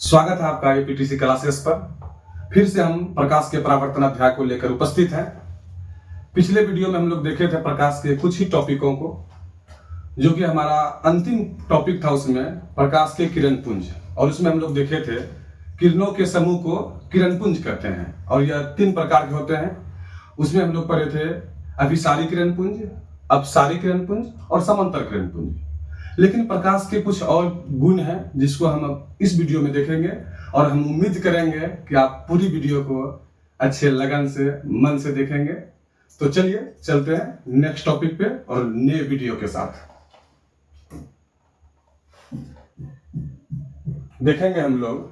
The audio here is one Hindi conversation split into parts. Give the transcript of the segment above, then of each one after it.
स्वागत है आपका एपीटीसी क्लासेस पर। फिर से हम प्रकाश के परावर्तन अध्याय को लेकर उपस्थित हैं। पिछले वीडियो में हम लोग देखे थे प्रकाश के कुछ ही टॉपिकों को, जो कि हमारा अंतिम टॉपिक था उसमें प्रकाश के किरण पुंज। और उसमें हम लोग देखे थे किरणों के समूह को किरण पुंज कहते हैं और यह 3 प्रकार के होते हैं। उसमें हम लोग पढ़े थे अभिसारी किरण पुंज, अपसारी किरण पुंज और समांतर किरण पुंज। लेकिन प्रकाश के कुछ और गुण हैं जिसको हम अब इस वीडियो में देखेंगे और हम उम्मीद करेंगे कि आप पूरी वीडियो को अच्छे लगन से मन से देखेंगे। तो चलिए चलते हैं नेक्स्ट टॉपिक पे और नए वीडियो के साथ। देखेंगे हम लोग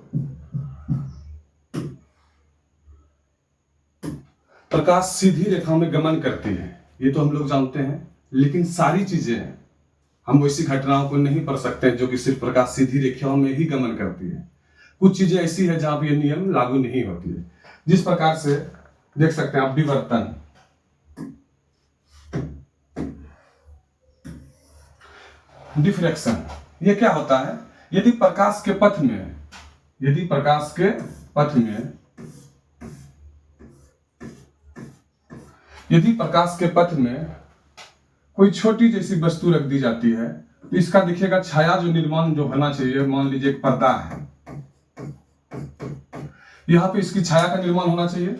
प्रकाश सीधी रेखा में गमन करती है, ये तो हम लोग जानते हैं। लेकिन सारी चीजें हम वैसी घटनाओं को नहीं पढ़ सकते जो कि सिर्फ प्रकाश सीधी रेखाओं में ही गमन करती है। कुछ चीजें ऐसी है जहां पर ये नियम लागू नहीं होती है। जिस प्रकार से देख सकते हैं आप विवर्तन, डिफ्रैक्शन, ये क्या होता है? यदि प्रकाश के पथ में कोई छोटी जैसी वस्तु रख दी जाती है तो इसका दिखेगा छाया जो निर्माण जो होना चाहिए। मान लीजिए एक पर्दा है, यहाँ पे इसकी छाया का निर्माण होना चाहिए,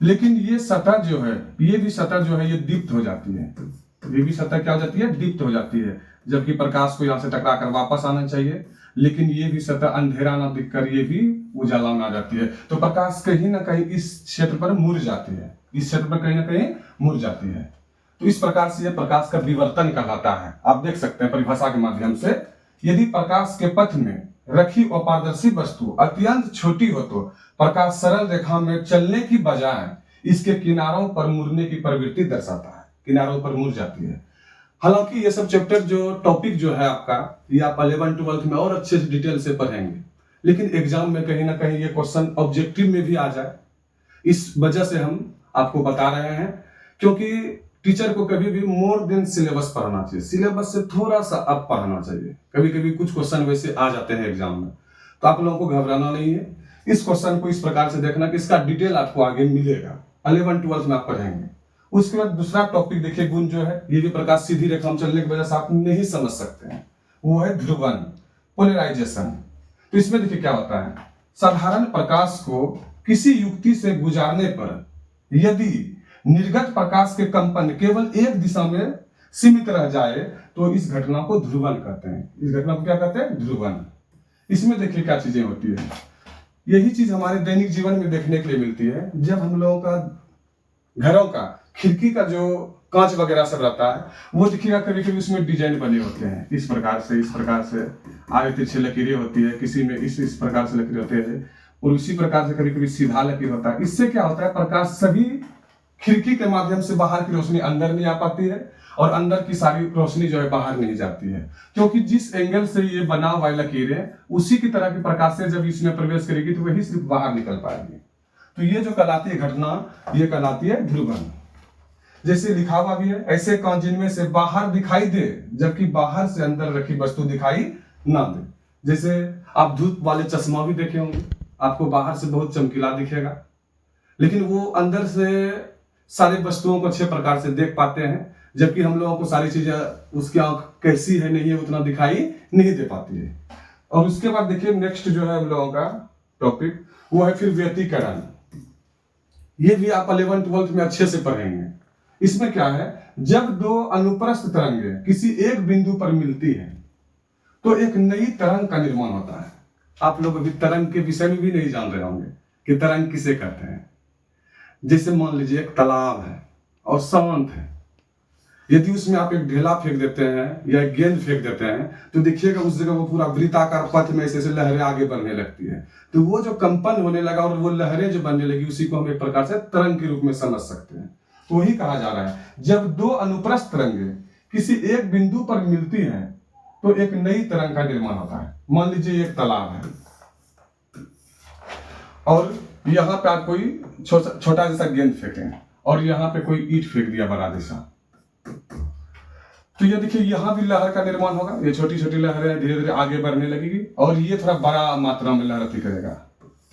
लेकिन ये सतह जो है ये दीप्त हो जाती है। ये भी सतह क्या हो जाती है? दीप्त हो जाती है। जबकि प्रकाश को यहाँ से टकरा कर वापस आना चाहिए, लेकिन ये भी सतह अंधेरा ना दिखकर ये भी उजाला में आ जाती है। तो प्रकाश कहीं ना कहीं इस क्षेत्र पर मुड़ जाती है। तो इस प्रकार से यह प्रकाश का विवर्तन कहलाता है। आप देख सकते हैं परिभाषा के माध्यम से, यदि प्रकाश के पथ में रखी अपारदर्शी वस्तु अत्यंत छोटी हो तो प्रकाश सरल रेखा में चलने की बजाय इसके किनारों पर मुड़ने की प्रवृत्ति दर्शाता है, किनारों पर मुड़ जाती है। हालांकि ये सब चैप्टर जो टॉपिक जो है आपका, ये आप 11-12 में और अच्छे से डिटेल से पढ़ेंगे, लेकिन एग्जाम में कहीं ना कहीं ये क्वेश्चन ऑब्जेक्टिव में भी आ जाए, इस वजह से हम आपको बता रहे हैं। क्योंकि टीचर को कभी भी मोर देन सिलेबस पढ़ना चाहिए, सिलेबस से थोड़ा सा अब पढ़ना चाहिए। कभी कभी कुछ क्वेश्चन वैसे आ जाते हैं एग्जाम में, तो आप लोगों को घबराना नहीं है। इस क्वेश्चन को इस प्रकार से देखना कि इसका डिटेल आपको आगे मिलेगा, 11-12 में आप पढ़ेंगे। उसके बाद दूसरा टॉपिक देखिए, गुण जो है, ये भी प्रकाश सीधी रेखा में चलने की वजह से आप नहीं समझ सकते हैं, वो है ध्रुवन, पोलराइजेशन। तो इसमें देखिए क्या होता है, साधारण प्रकाश को किसी युक्ति से गुजारने पर यदि निर्गत प्रकाश के कंपन केवल एक दिशा में सीमित रह जाए तो इस घटना को ध्रुवन कहते हैं। इस घटना को क्या कहते हैं? ध्रुवन। इसमें देखिए क्या चीजें होती है, यही चीज हमारे दैनिक जीवन में देखने के लिए मिलती है। जब हम लोगों का घरों का खिड़की का जो कांच वगैरह सब रहता है, वो देखिएगा कभी कभी उसमें डिजाइन बने होते हैं, इस प्रकार से आगे तिरछे लकीरें होती है, किसी में इस प्रकार से लकीरें होते हैं, और उसी प्रकार से कभी कभी सीधा लकीर होता है। इससे क्या होता है, प्रकाश सभी खिड़की के माध्यम से बाहर की रोशनी अंदर नहीं आ पाती है और अंदर की सारी रोशनी जो है बाहर नहीं जाती है, क्योंकि जिस एंगल से ये बना हुआ लकीरें उसी की तरह की प्रकाश से जब इसमें प्रवेश करेगी तो वही सिर्फ बाहर निकल पाएगी। तो ये जो कहलाती है घटना, ये कहलाती है ध्रुवन। जैसे लिखा हुआ भी है, ऐसे कांच जिनमें से बाहर दिखाई दे जबकि बाहर से अंदर रखी वस्तु दिखाई ना दे। जैसे आप धूप वाले चश्मा भी देखे होंगे, आपको बाहर से बहुत चमकीला दिखेगा, लेकिन वो अंदर से सारी वस्तुओं को अच्छे प्रकार से देख पाते हैं, जबकि हम लोगों को सारी चीजें उसकी आंख कैसी है नहीं है उतना दिखाई नहीं दे पाती है। और उसके बाद देखिए नेक्स्ट जो है हम लोगों का टॉपिक, वो है फिर व्यतिकरण। ये भी आप 11-12 में अच्छे से पढ़ेंगे। इसमें क्या है, जब 2 अनुप्रस्थ तरंगें किसी एक बिंदु पर मिलती है तो एक नई तरंग का निर्माण होता है। आप लोग अभी तरंग के विषय में भी नहीं जान रहे होंगे कि तरंग किसे कहते हैं। जैसे मान लीजिए एक तालाब है और शांत है, यदि उसमें आप एक ढेला फेंक देते हैं या एक गेंद फेंक देते हैं तो देखिएगा उस जगह वो पूरा वृत्ताकार पथ में ऐसे लहरें आगे बढ़ने लगती है। तो वो जो कंपन होने लगा और वो लहरें जो बनने लगी, उसी को हम एक प्रकार से तरंग के रूप में समझ सकते हैं। तो वही कहा जा रहा है, जब 2 अनुप्रस्थ तरंगें किसी एक बिंदु पर मिलती हैं तो एक नई तरंग का निर्माण होता है। मान लीजिए एक तालाब है और यहाँ पे आप कोई छोटा जैसा गेंद फेंकें और यहाँ पे कोई ईंट फेंक दिया बड़ा जैसा, तो ये देखिए यहाँ भी लहर का निर्माण होगा, ये छोटी छोटी लहरें धीरे धीरे आगे बढ़ने लगेगी और ये थोड़ा बड़ा मात्रा में लहर करेगा,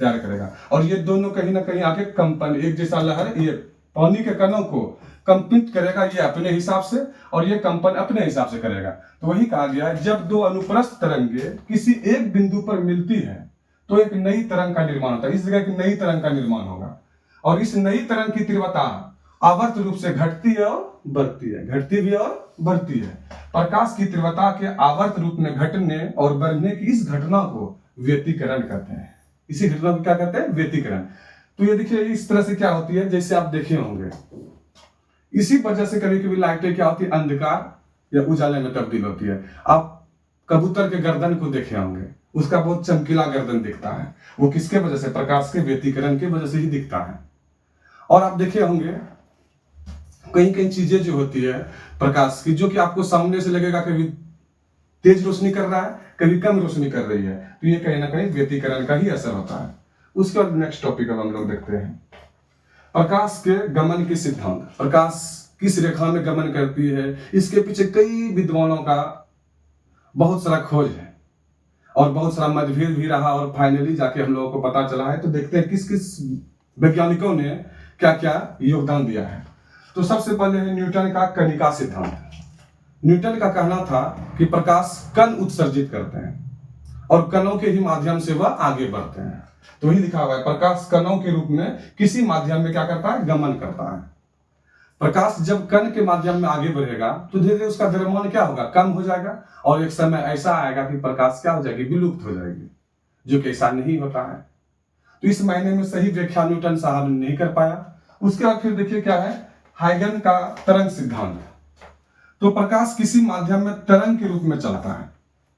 तैयार करेगा। और ये दोनों कहीं ना कहीं आगे कंपन, एक जैसा लहर ये पानी के कणों को कंपित करेगा, ये अपने हिसाब से, और ये कंपन अपने हिसाब से करेगा। तो वही कहा गया है, जब दो अनुप्रस्थ तरंगे किसी एक बिंदु पर मिलती है तो एक नई तरंग का निर्माण होता है। इस जगह एक नई तरंग का निर्माण होगा और इस नई तरंग की तीव्रता आवर्त रूप से घटती है और बढ़ती है, घटती भी और बढ़ती है। प्रकाश की तीव्रता के आवर्त रूप में घटने और बढ़ने की इस घटना को व्यतिकरण कहते हैं। इसी घटना को क्या कहते हैं? व्यतिकरण। तो ये देखिए इस तरह से क्या होती है, जैसे आप देखे होंगे, इसी वजह से कभी कभी लाइटें क्या होती है, अंधकार या उजाले में तब्दील होती है। आप कबूतर के गर्दन को देखे होंगे, उसका बहुत चमकीला गर्दन दिखता है, वो किसके वजह से? प्रकाश के व्यतिकरण की वजह से ही दिखता है। और आप देखे होंगे कई कई चीजें जो होती है प्रकाश की, जो कि आपको सामने से लगेगा कभी तेज रोशनी कर रहा है, कभी कम रोशनी कर रही है, तो ये कहीं ना कहीं व्यतिकरण का ही असर होता है। उसके बाद नेक्स्ट टॉपिक अब हम लोग देखते हैं प्रकाश के गमन के सिद्धांत। प्रकाश किस रेखा में गमन करती है, इसके पीछे कई विद्वानों का बहुत सारा खोज है और बहुत सारा मतभेद भी रहा और फाइनली जाके हम लोगों को पता चला है। तो देखते हैं किस किस वैज्ञानिकों ने क्या क्या योगदान दिया है। तो सबसे पहले है न्यूटन का कणिका सिद्धांत। न्यूटन का कहना था कि प्रकाश कण उत्सर्जित करते हैं और कणों के ही माध्यम से वह आगे बढ़ते हैं। तो वही लिखा हुआ है, प्रकाश कणों के रूप में किसी माध्यम में क्या करता है? गमन करता है। प्रकाश जब कण के माध्यम में आगे बढ़ेगा तो धीरे धीरे उसका द्रव्यमान क्या होगा? कम हो जाएगा और एक समय ऐसा आएगा कि प्रकाश क्या हो जाएगी? विलुप्त हो जाएगी, जो कि ऐसा नहीं होता है। तो इस महीने में सही व्याख्या न्यूटन साहब ने नहीं कर पाया। उसके बाद फिर देखिए क्या है, हाइगन का तरंग सिद्धांत। तो प्रकाश किसी माध्यम में तरंग के रूप में चलता है,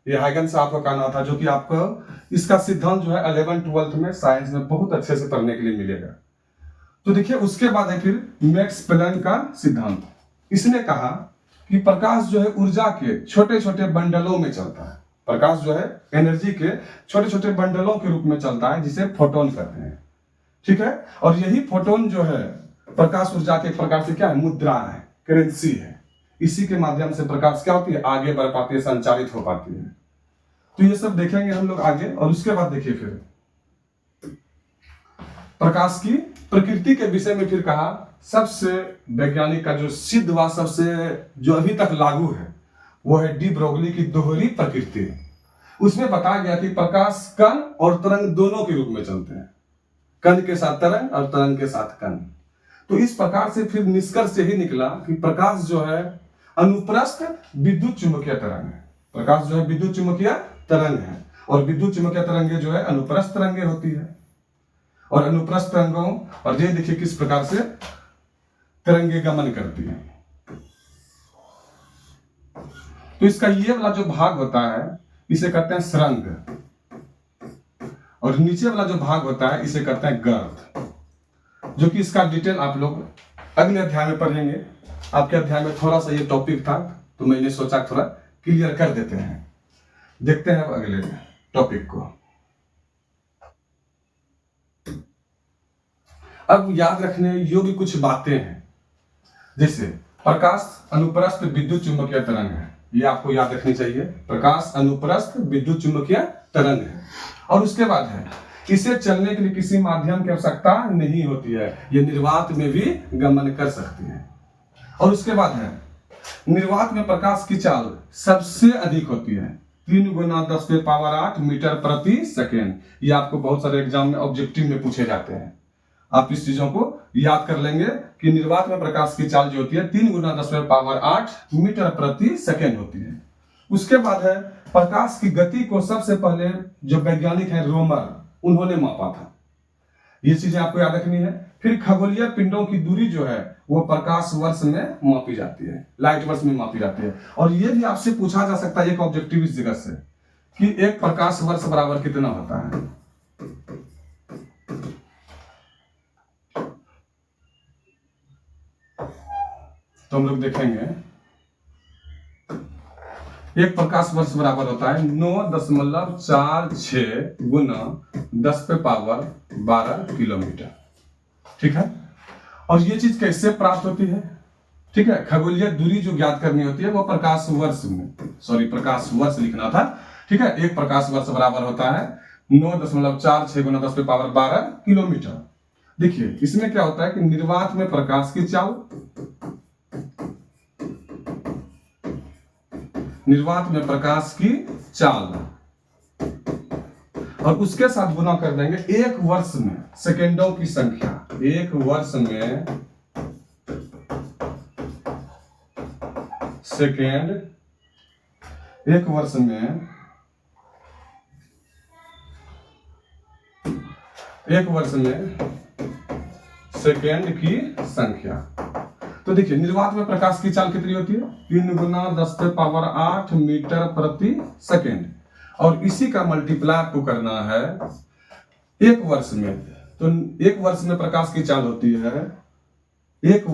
ये हाइगन साहब का कहना था, जो कि आपको इसका सिद्धांत जो है 11th-12th में साइंस में बहुत अच्छे से पढ़ने के लिए मिलेगा। तो देखिए उसके बाद है फिर मैक्स प्लैंक का सिद्धांत। इसने कहा कि प्रकाश जो है ऊर्जा के छोटे छोटे बंडलों में चलता है। प्रकाश जो है एनर्जी के छोटे छोटे बंडलों के रूप में चलता है, जिसे फोटोन कहते हैं। ठीक है, और यही फोटोन जो है प्रकाश ऊर्जा के एक प्रकार से क्या है? मुद्रा है, करेंसी है। इसी के माध्यम से प्रकाश क्या होती है? आगे बढ़ पाती है, संचारित हो पाती है। तो ये सब देखेंगे हम लोग आगे। और उसके बाद देखिए फिर प्रकाश की प्रकृति के विषय में फिर कहा, सबसे वैज्ञानिक का जो सिद्ध व सबसे जो अभी तक लागू है वो है डी ब्रोगली की दोहरी प्रकृति। उसमें बताया गया कि प्रकाश कण और तरंग दोनों के रूप में चलते हैं, कण के साथ तरंग और तरंग के साथ कण। तो इस प्रकार से फिर निष्कर्ष से ही निकला कि प्रकाश जो है अनुप्रस्थ विद्युत चुंबकीय तरंग है। प्रकाश जो है विद्युत चुंबकीय तरंग है और विद्युत चुंबकीय तरंगे जो है अनुप्रस्थ तरंगे होती है। और अनुप्रस्थ तरंगों, और ये देखिए किस प्रकार से तरंगे गमन करती है। तो इसका ये वाला जो भाग होता है इसे कहते हैं सुरंग, और नीचे वाला जो भाग होता है इसे कहते हैं गर्त, जो कि इसका डिटेल आप लोग अगले अध्याय में पढ़ेंगे। आपके अध्याय में थोड़ा सा ये टॉपिक था तो मैंने सोचा थोड़ा क्लियर कर देते हैं। देखते हैं अब अगले टॉपिक को। अब याद रखने योग्य कुछ बातें हैं, जैसे प्रकाश अनुप्रस्थ विद्युत चुंबकीय तरंग है, ये आपको याद रखनी चाहिए। प्रकाश अनुप्रस्थ विद्युत चुंबकीय तरंग है। और उसके बाद है इसे चलने के लिए किसी माध्यम की आवश्यकता नहीं होती है, ये निर्वात में भी गमन कर सकती है। और उसके बाद है निर्वात में प्रकाश की चाल सबसे अधिक होती है, 3 गुना 10⁸ मीटर प्रति सेकेंड। ये आपको बहुत सारे एग्जाम में ऑब्जेक्टिव में पूछे जाते हैं। आप इस चीजों को याद कर लेंगे कि निर्वात में प्रकाश की चाल जो होती है 3 गुना 10⁸ मीटर प्रति सेकेंड होती है। उसके बाद है प्रकाश की गति को सबसे पहले जो वैज्ञानिक है रोमर, उन्होंने मापा था। ये चीजें आपको याद रखनी है। फिर खगोलीय पिंडों की दूरी जो है वो प्रकाश वर्ष में मापी जाती है, लाइट वर्ष में मापी जाती है। और ये भी आपसे पूछा जा सकता है एक ऑब्जेक्टिव इस जगह से कि एक प्रकाश वर्ष बराबर कितना होता है। तो हम लोग देखेंगे एक प्रकाश वर्ष बराबर होता है 9.46 गुना 10⁻12 किलोमीटर। ठीक है, और ये चीज कैसे प्राप्त होती है? ठीक है। खगोलीय दूरी जो ज्ञात करनी होती है वो प्रकाश वर्ष में, प्रकाश वर्ष लिखना था, ठीक है। एक प्रकाश वर्ष बराबर होता है 9.46 गुना 10 पे पावर 12 किलोमीटर। देखिए इसमें क्या होता है कि निर्वात में प्रकाश की चाल, निर्वात में प्रकाश की चाल और उसके साथ गुना कर देंगे एक वर्ष में सेकेंडों की संख्या। एक वर्ष में सेकेंड, एक वर्ष में सेकेंड की संख्या। तो देखिए निर्वात में प्रकाश की चाल कितनी होती है? 3 गुना 10 पे पावर 8 मीटर प्रति सेकेंड, और इसी का मल्टीप्लाई आपको करना है एक वर्ष में। तो एक वर्ष में प्रकाश की चाल होती है, एक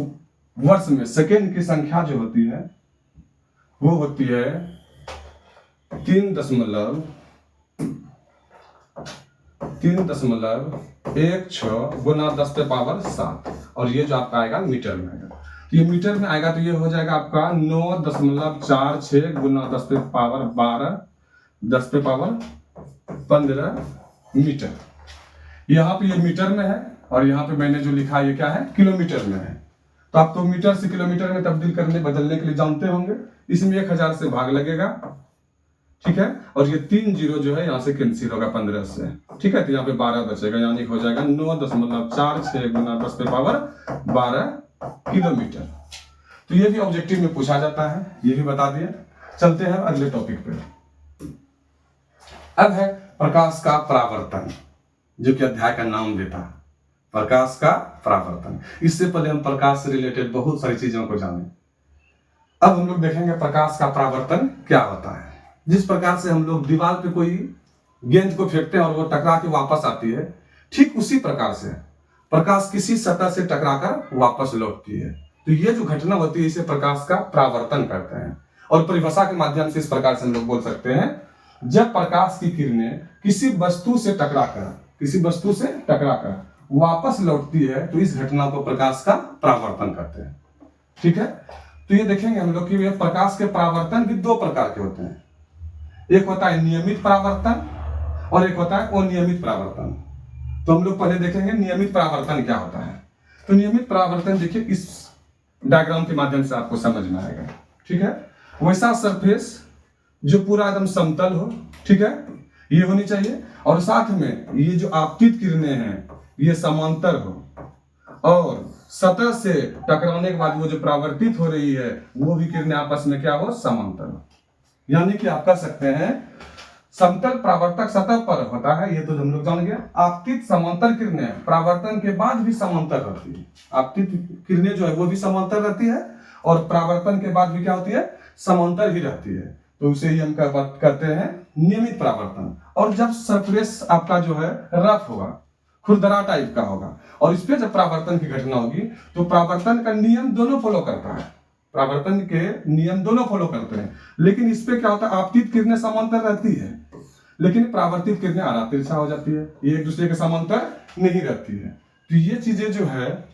वर्ष में सेकेंड की संख्या जो होती है वो होती है 3.16 गुना 10 पे पावर 7, और ये जो आपका आएगा मीटर में आएगा। तो ये मीटर में आएगा तो ये हो जाएगा आपका 9.46 गुना 10 पे पावर 12 10 पे पावर 15 मीटर। यहाँ पे ये मीटर में है और यहाँ पे मैंने जो लिखा है ये क्या है? किलोमीटर में है। तो आप तो मीटर से किलोमीटर में तब्दील करने बदलने के लिए जानते होंगे। इसमें 1000 से भाग लगेगा, ठीक है। और ये 3 जीरो जो है यहाँ से कैंसिल होगा 15 से, ठीक है। तो यहाँ पे 12 बचेगा, यानी हो जाएगा 9.46 गुना 10 पे पावर 12 किलोमीटर। तो ये भी ऑब्जेक्टिव में पूछा जाता है, ये भी बता दिए। चलते हैं अगले टॉपिक पे। अब है प्रकाश का परावर्तन, जो कि अध्याय का नाम देता है, प्रकाश का परावर्तन। इससे पहले हम प्रकाश से रिलेटेड बहुत सारी चीजों को जाने। अब हम लोग देखेंगे प्रकाश का परावर्तन क्या होता है। जिस प्रकार से हम लोग दीवार पे कोई गेंद को फेंकते हैं और वो टकरा के वापस आती है, ठीक उसी प्रकार से प्रकाश किसी सतह से टकराकर वापस लौटती है। तो ये जो घटना होती है इसे प्रकाश का परावर्तन कहते हैं। और परिभाषा के माध्यम से इस प्रकार से हम लोग बोल सकते हैं, जब प्रकाश की किरणें किसी वस्तु से टकराकर वापस लौटती है तो इस घटना को प्रकाश का परावर्तन कहते हैं, ठीक है। तो ये देखेंगे हम लोग कि प्रकाश के परावर्तन भी 2 प्रकार के होते हैं। एक होता है नियमित परावर्तन और एक होता है अनियमित परावर्तन। तो हम लोग पहले देखेंगे नियमित परावर्तन क्या होता है। तो नियमित परावर्तन देखिए इस डायग्राम के माध्यम से आपको समझ में आएगा, ठीक है। वैसा सरफेस जो पूरा एकदम समतल हो, ठीक है, ये होनी चाहिए। और साथ में ये जो आपतित किरणें हैं ये समांतर हो, और सतह से टकराने के बाद वो जो परावर्तित हो रही है वो भी किरणें आपस में क्या हो? समांतर हो। यानी कि आप कह सकते हैं समतल परावर्तक सतह पर होता है, ये तो हम लोग जान गए। आपतित समांतर किरणें परावर्तन के बाद भी समांतर रहती है। आपतित किरणें जो है वो भी समांतर रहती है और परावर्तन के बाद भी क्या होती है? समांतर ही रहती है। तो उसे ही हम कहते हैं नियमित परावर्तन। और जब सरफेस आपका जो है रफ होगा, खुरदरा टाइप का होगा, और इस पे जब परावर्तन की घटना होगी तो परावर्तन का नियम दोनों फॉलो करता है, परावर्तन के नियम दोनों फॉलो करते हैं। लेकिन इस पे क्या होता है? आपतित किरणें समांतर रहती है लेकिन परावर्तित किरणें आड़ा तिरछा हो जाती है, ये एक दूसरे के समांतर नहीं रहती है। तो ये चीजें जो है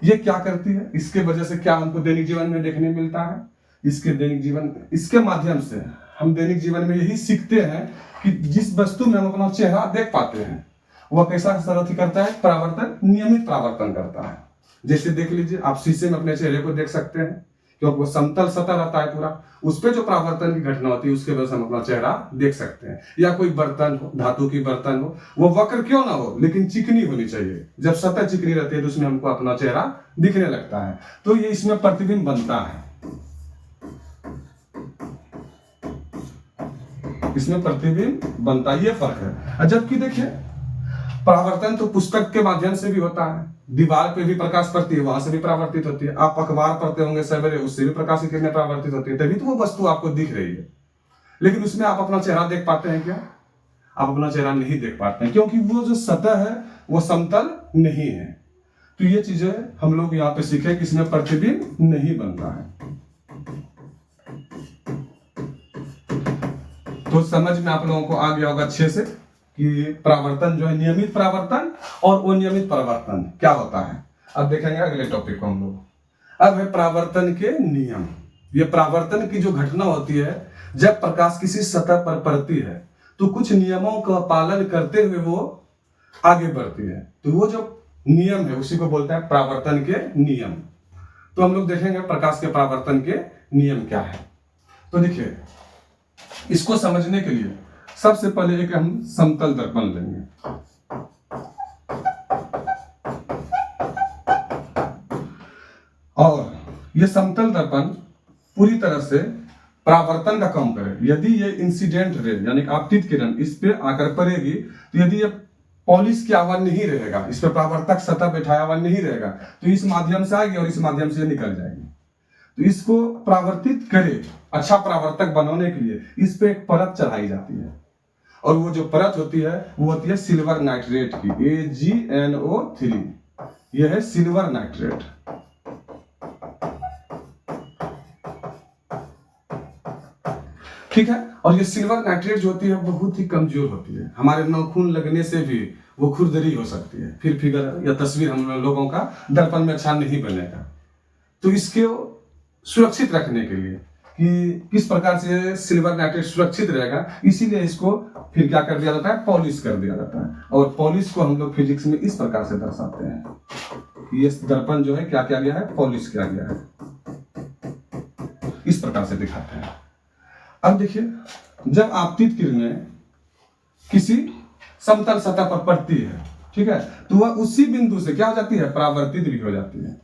ये क्या करती है, इसके वजह से क्या हमको दैनिक जीवन में देखने मिलता है। इसके माध्यम से हम दैनिक जीवन में यही सीखते हैं कि जिस वस्तु में हम अपना चेहरा देख पाते हैं वह कैसा सरथी करता है? परावर्तन, नियमित परावर्तन करता है। जैसे देख लीजिए आप शीशे में अपने चेहरे को देख सकते हैं, क्योंकि वो समतल सतह रहता है पूरा, उस पे जो परावर्तन की घटना होती है उसके वजह से हम अपना चेहरा देख सकते हैं। या कोई बर्तन हो, धातु की बर्तन हो, वो वक्र क्यों ना हो लेकिन चिकनी होनी चाहिए। जब सतह चिकनी रहती है तो उसमें हमको अपना चेहरा दिखने लगता है। तो ये इसमें प्रतिबिंब बनता है, इसमें प्रतिबिंब बनता है, ये फर्क है। जबकि देखिए परावर्तन तो पुस्तक के माध्यम से भी होता है, दीवार पे भी प्रकाश पड़ती है, वहां से भी परावर्तित होती है। आप अखबार पढ़ते होंगे सवेरे, उससे भी प्रकाश की किरणें परावर्तित होती है, तभी तो वो वस्तु आपको दिख रही है। लेकिन उसमें आप अपना चेहरा देख पाते हैं क्या? आप अपना चेहरा नहीं देख पाते हैं, क्योंकि वो जो सतह है वो समतल नहीं है। तो ये चीजें हम लोग यहाँ पे सीखे कि इसमें प्रतिबिंब नहीं बनता है। तो समझ में आप लोगों को आ गया होगा अच्छे से कि परावर्तन जो है नियमित परावर्तन और अनियमित परावर्तन क्या होता है। अब देखेंगे अगले टॉपिक को हम लोग। अब है परावर्तन के नियम। ये परावर्तन की जो घटना होती है, जब प्रकाश किसी सतह पर पड़ती है तो कुछ नियमों का पालन करते हुए वो आगे बढ़ती है। तो वो जो नियम है उसी को बोलते हैं परावर्तन के नियम। तो हम लोग देखेंगे प्रकाश के परावर्तन के नियम क्या है। तो देखिए, इसको समझने के लिए सबसे पहले एक हम समतल दर्पण लेंगे। और ये समतल दर्पण पूरी तरह से परावर्तन का काम करे। यदि ये इंसिडेंट रे यानी आपतित किरण इस पे आकर पड़ेगी, तो यदि ये पॉलिश किया हुआ नहीं रहेगा, इस पे परावर्तक सतह बैठाया हुआ नहीं रहेगा, तो इस माध्यम से आएगी और इस माध्यम से निकल जाएगी। तो इसको परावर्तित करे, अच्छा परावर्तक बनाने के लिए इस पे एक परत चढ़ाई जाती है, और वो जो परत होती है वो होती है सिल्वर नाइट्रेट की, AgNO3। यह है सिल्वर नाइट्रेट। ठीक है। और ये सिल्वर नाइट्रेट जो होती है बहुत ही कमजोर होती है, हमारे नाखून लगने से भी वो खुरदरी हो सकती है, फिर फिगर या तस्वीर हम लोगों का दर्पण में अच्छा नहीं बनेगा। तो इसके सुरक्षित रखने के लिए कि किस प्रकार से सिल्वर नाइट्रेट सुरक्षित रहेगा, इसीलिए इसको फिर क्या कर दिया जाता है, पॉलिश कर दिया जाता है। और पॉलिश को हम लोग फिजिक्स में इस प्रकार से दर्शाते हैं। ये दर्पण जो है क्या किया गया है, पॉलिश किया गया है, इस प्रकार से दिखाते हैं। अब देखिए, जब आपतित किरणें किसी समतल सतह पर पड़ती है, ठीक है, तो वह उसी बिंदु से क्या हो जाती है, परावर्तित भी हो जाती है।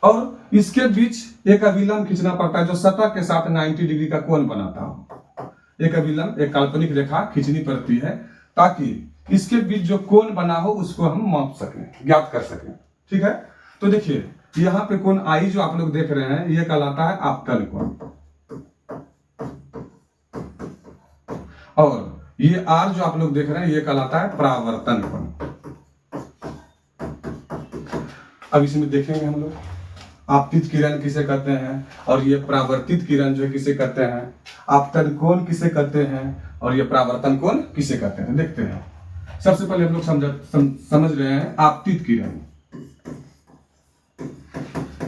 और इसके बीच एक अभिलंब खींचना पड़ता है जो सतह के साथ 90 डिग्री का कोण बनाता हो। एक अभिलंब, एक काल्पनिक रेखा खींचनी पड़ती है ताकि इसके बीच जो कोण बना हो उसको हम माप सकें, ज्ञात कर सकें। ठीक है। तो देखिए, यहाँ पे कोण आई जो आप लोग देख रहे हैं, ये कहलाता है आपतन कोण, और ये R जो आप लोग देख रहे हैं ये कहलाता है परावर्तन कोण। अब इसमें देखेंगे हम लोग आपतित किरण किसे कहते हैं, और ये परावर्तित किरण जो किसे कहते हैं, आपतन कोण किसे कहते हैं, और ये परावर्तन कोण किसे कहते हैं। देखते हैं। सबसे पहले हम लोग समझ रहे हैं आपतित किरण।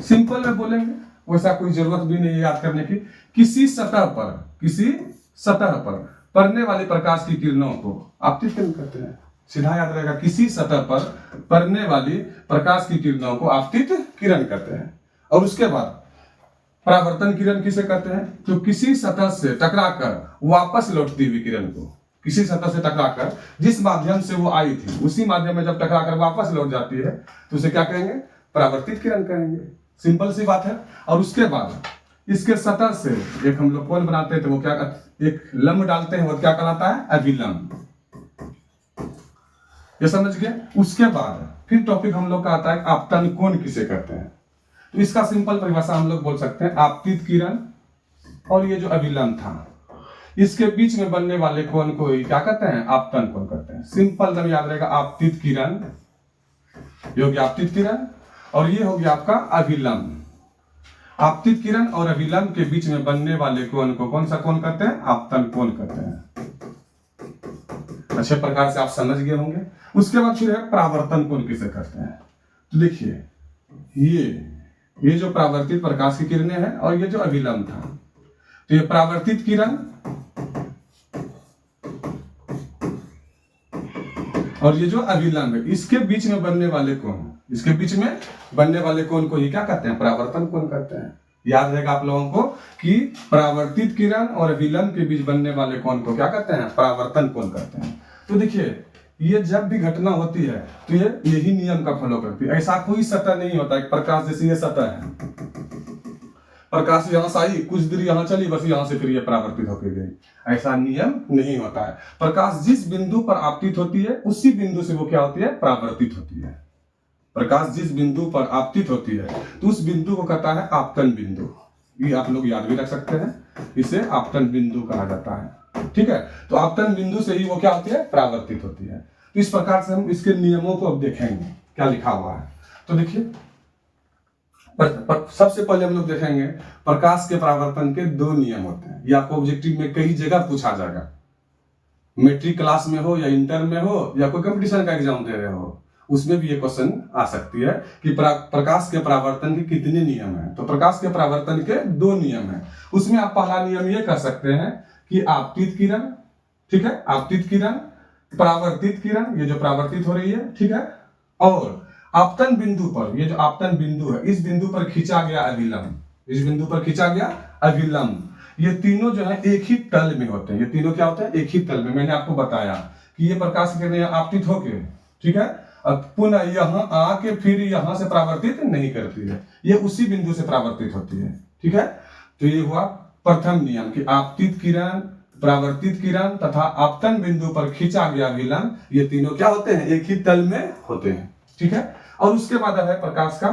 सिंपल में बोलेंगे, वैसा कोई जरूरत भी नहीं है याद करने की। किसी सतह पर पड़ने वाले प्रकाश की किरणों को आपतित किरण कहते हैं। सीधा याद रहेगा, किसी सतह पर पड़ने वाली प्रकाश की किरणों को आपतित किरण कहते हैं। और उसके बाद परावर्तन किरण किसे कहते हैं, तो किसी सतह से टकराकर वापस लौटती हुई किरण को, किसी सतह से टकराकर जिस माध्यम से वो आई थी उसी माध्यम में जब टकराकर वापस लौट जाती है तो उसे क्या कहेंगे, परावर्तित किरण कहेंगे। सिंपल सी बात है। और उसके बाद इसके सतह से एक हम लोग कोण बनाते हैं, तो वो क्या, एक लंब डालते हैं, वो क्या कहलाता है, अभिलंब। ये समझ गए। उसके बाद फिर टॉपिक हम लोग का आता है आपतन कोण किसे कहते हैं। तो इसका सिंपल परिभाषा हम लोग बोल सकते हैं, आपतित किरण और ये जो अभिलंब था इसके बीच में बनने वाले कोण को क्या कहते हैं, आपतन कोण कहते हैं। सिंपल एकदम याद रहेगा, आपतित किरण, ये हो गया आपतित किरण, और ये हो गया आपका अभिलंब। आपतित किरण और अभिलंब के बीच में बनने वाले कोण को कौन सा कोण कहते हैं, आपतन कोण कहते हैं। अच्छे प्रकार से आप समझ गए होंगे। उसके बाद फिर है परावर्तन कोण किसे कहते हैं। तो देखिए, ये जो परावर्तित प्रकाश की किरणें हैं और ये जो अभिलंब था, तो ये परावर्तित किरण और ये जो अभिलंब है, इसके बीच में बनने वाले कोण को ही क्या कहते हैं, परावर्तन कोण कहते हैं। याद रहेगा आप लोगों को कि परावर्तित किरण और अभिलंब के बीच बनने वाले कोण को क्या कहते हैं, परावर्तन कोण कहते हैं। तो देखिए, ये जब भी घटना होती है तो ये यही नियम का फॉलो करती है। ऐसा कोई सतह नहीं होता है, प्रकाश जैसे ये सतह है, प्रकाश यहाँ से आई, कुछ देर यहाँ चली, बस यहाँ से फिर ये परावर्तित होकर गई, ऐसा नियम नहीं होता है। प्रकाश जिस बिंदु पर आपतित होती है उसी बिंदु से वो क्या होती है, परावर्तित होती है। प्रकाश जिस बिंदु पर आपतित होती है तो उस बिंदु को कहता है आपतन बिंदु। ये आप लोग याद भी रख सकते हैं, इसे आपतन बिंदु कहा जाता है। ठीक है। तो आपतन बिंदु से ही वो क्या होती है, परावर्तित होती है। तो इस प्रकार से हम इसके नियमों को अब देखेंगे क्या लिखा हुआ है। तो देखिए, सबसे पहले हम लोग देखेंगे प्रकाश के परावर्तन के दो नियम होते हैं। ये आपको ऑब्जेक्टिव में कई जगह पूछा जाएगा, मैट्रिक क्लास में हो या इंटर में हो या कोई कंपटीशन का एग्जाम दे रहे हो, उसमें भी ये क्वेश्चन आ सकती है कि प्रकाश के परावर्तन के कितने नियम हैं। तो प्रकाश के परावर्तन के 2 नियम हैं। उसमें आप पहला नियम ये कह सकते हैं कि आपतित किरण, ठीक है, आपतित किरण, परावर्तित किरण, ये जो परावर्तित हो रही है, ठीक है, और आपतन बिंदु पर, ये जो आपतन बिंदु है, इस बिंदु पर खींचा गया अभिलंब, इस बिंदु पर खींचा गया अभिलंब, ये तीनों जो है एक ही तल में होते हैं। ये तीनों क्या होते हैं? एक ही तल में। मैंने आपको बताया कि ये प्रकाश की किरणें आपतित होके, ठीक है, अब पुनः यहाँ आके फिर यहाँ से परावर्तित नहीं करती है, ये उसी बिंदु से परावर्तित होती है, ठीक है। तो ये हुआ प्रथम नियम कि आपतित किरण, परावर्तित किरण तथा आपतन बिंदु पर खींचा गया अभिलंब, ये तीनों क्या होते हैं? एक ही तल में होते हैं, ठीक है। और उसके बाद है प्रकाश का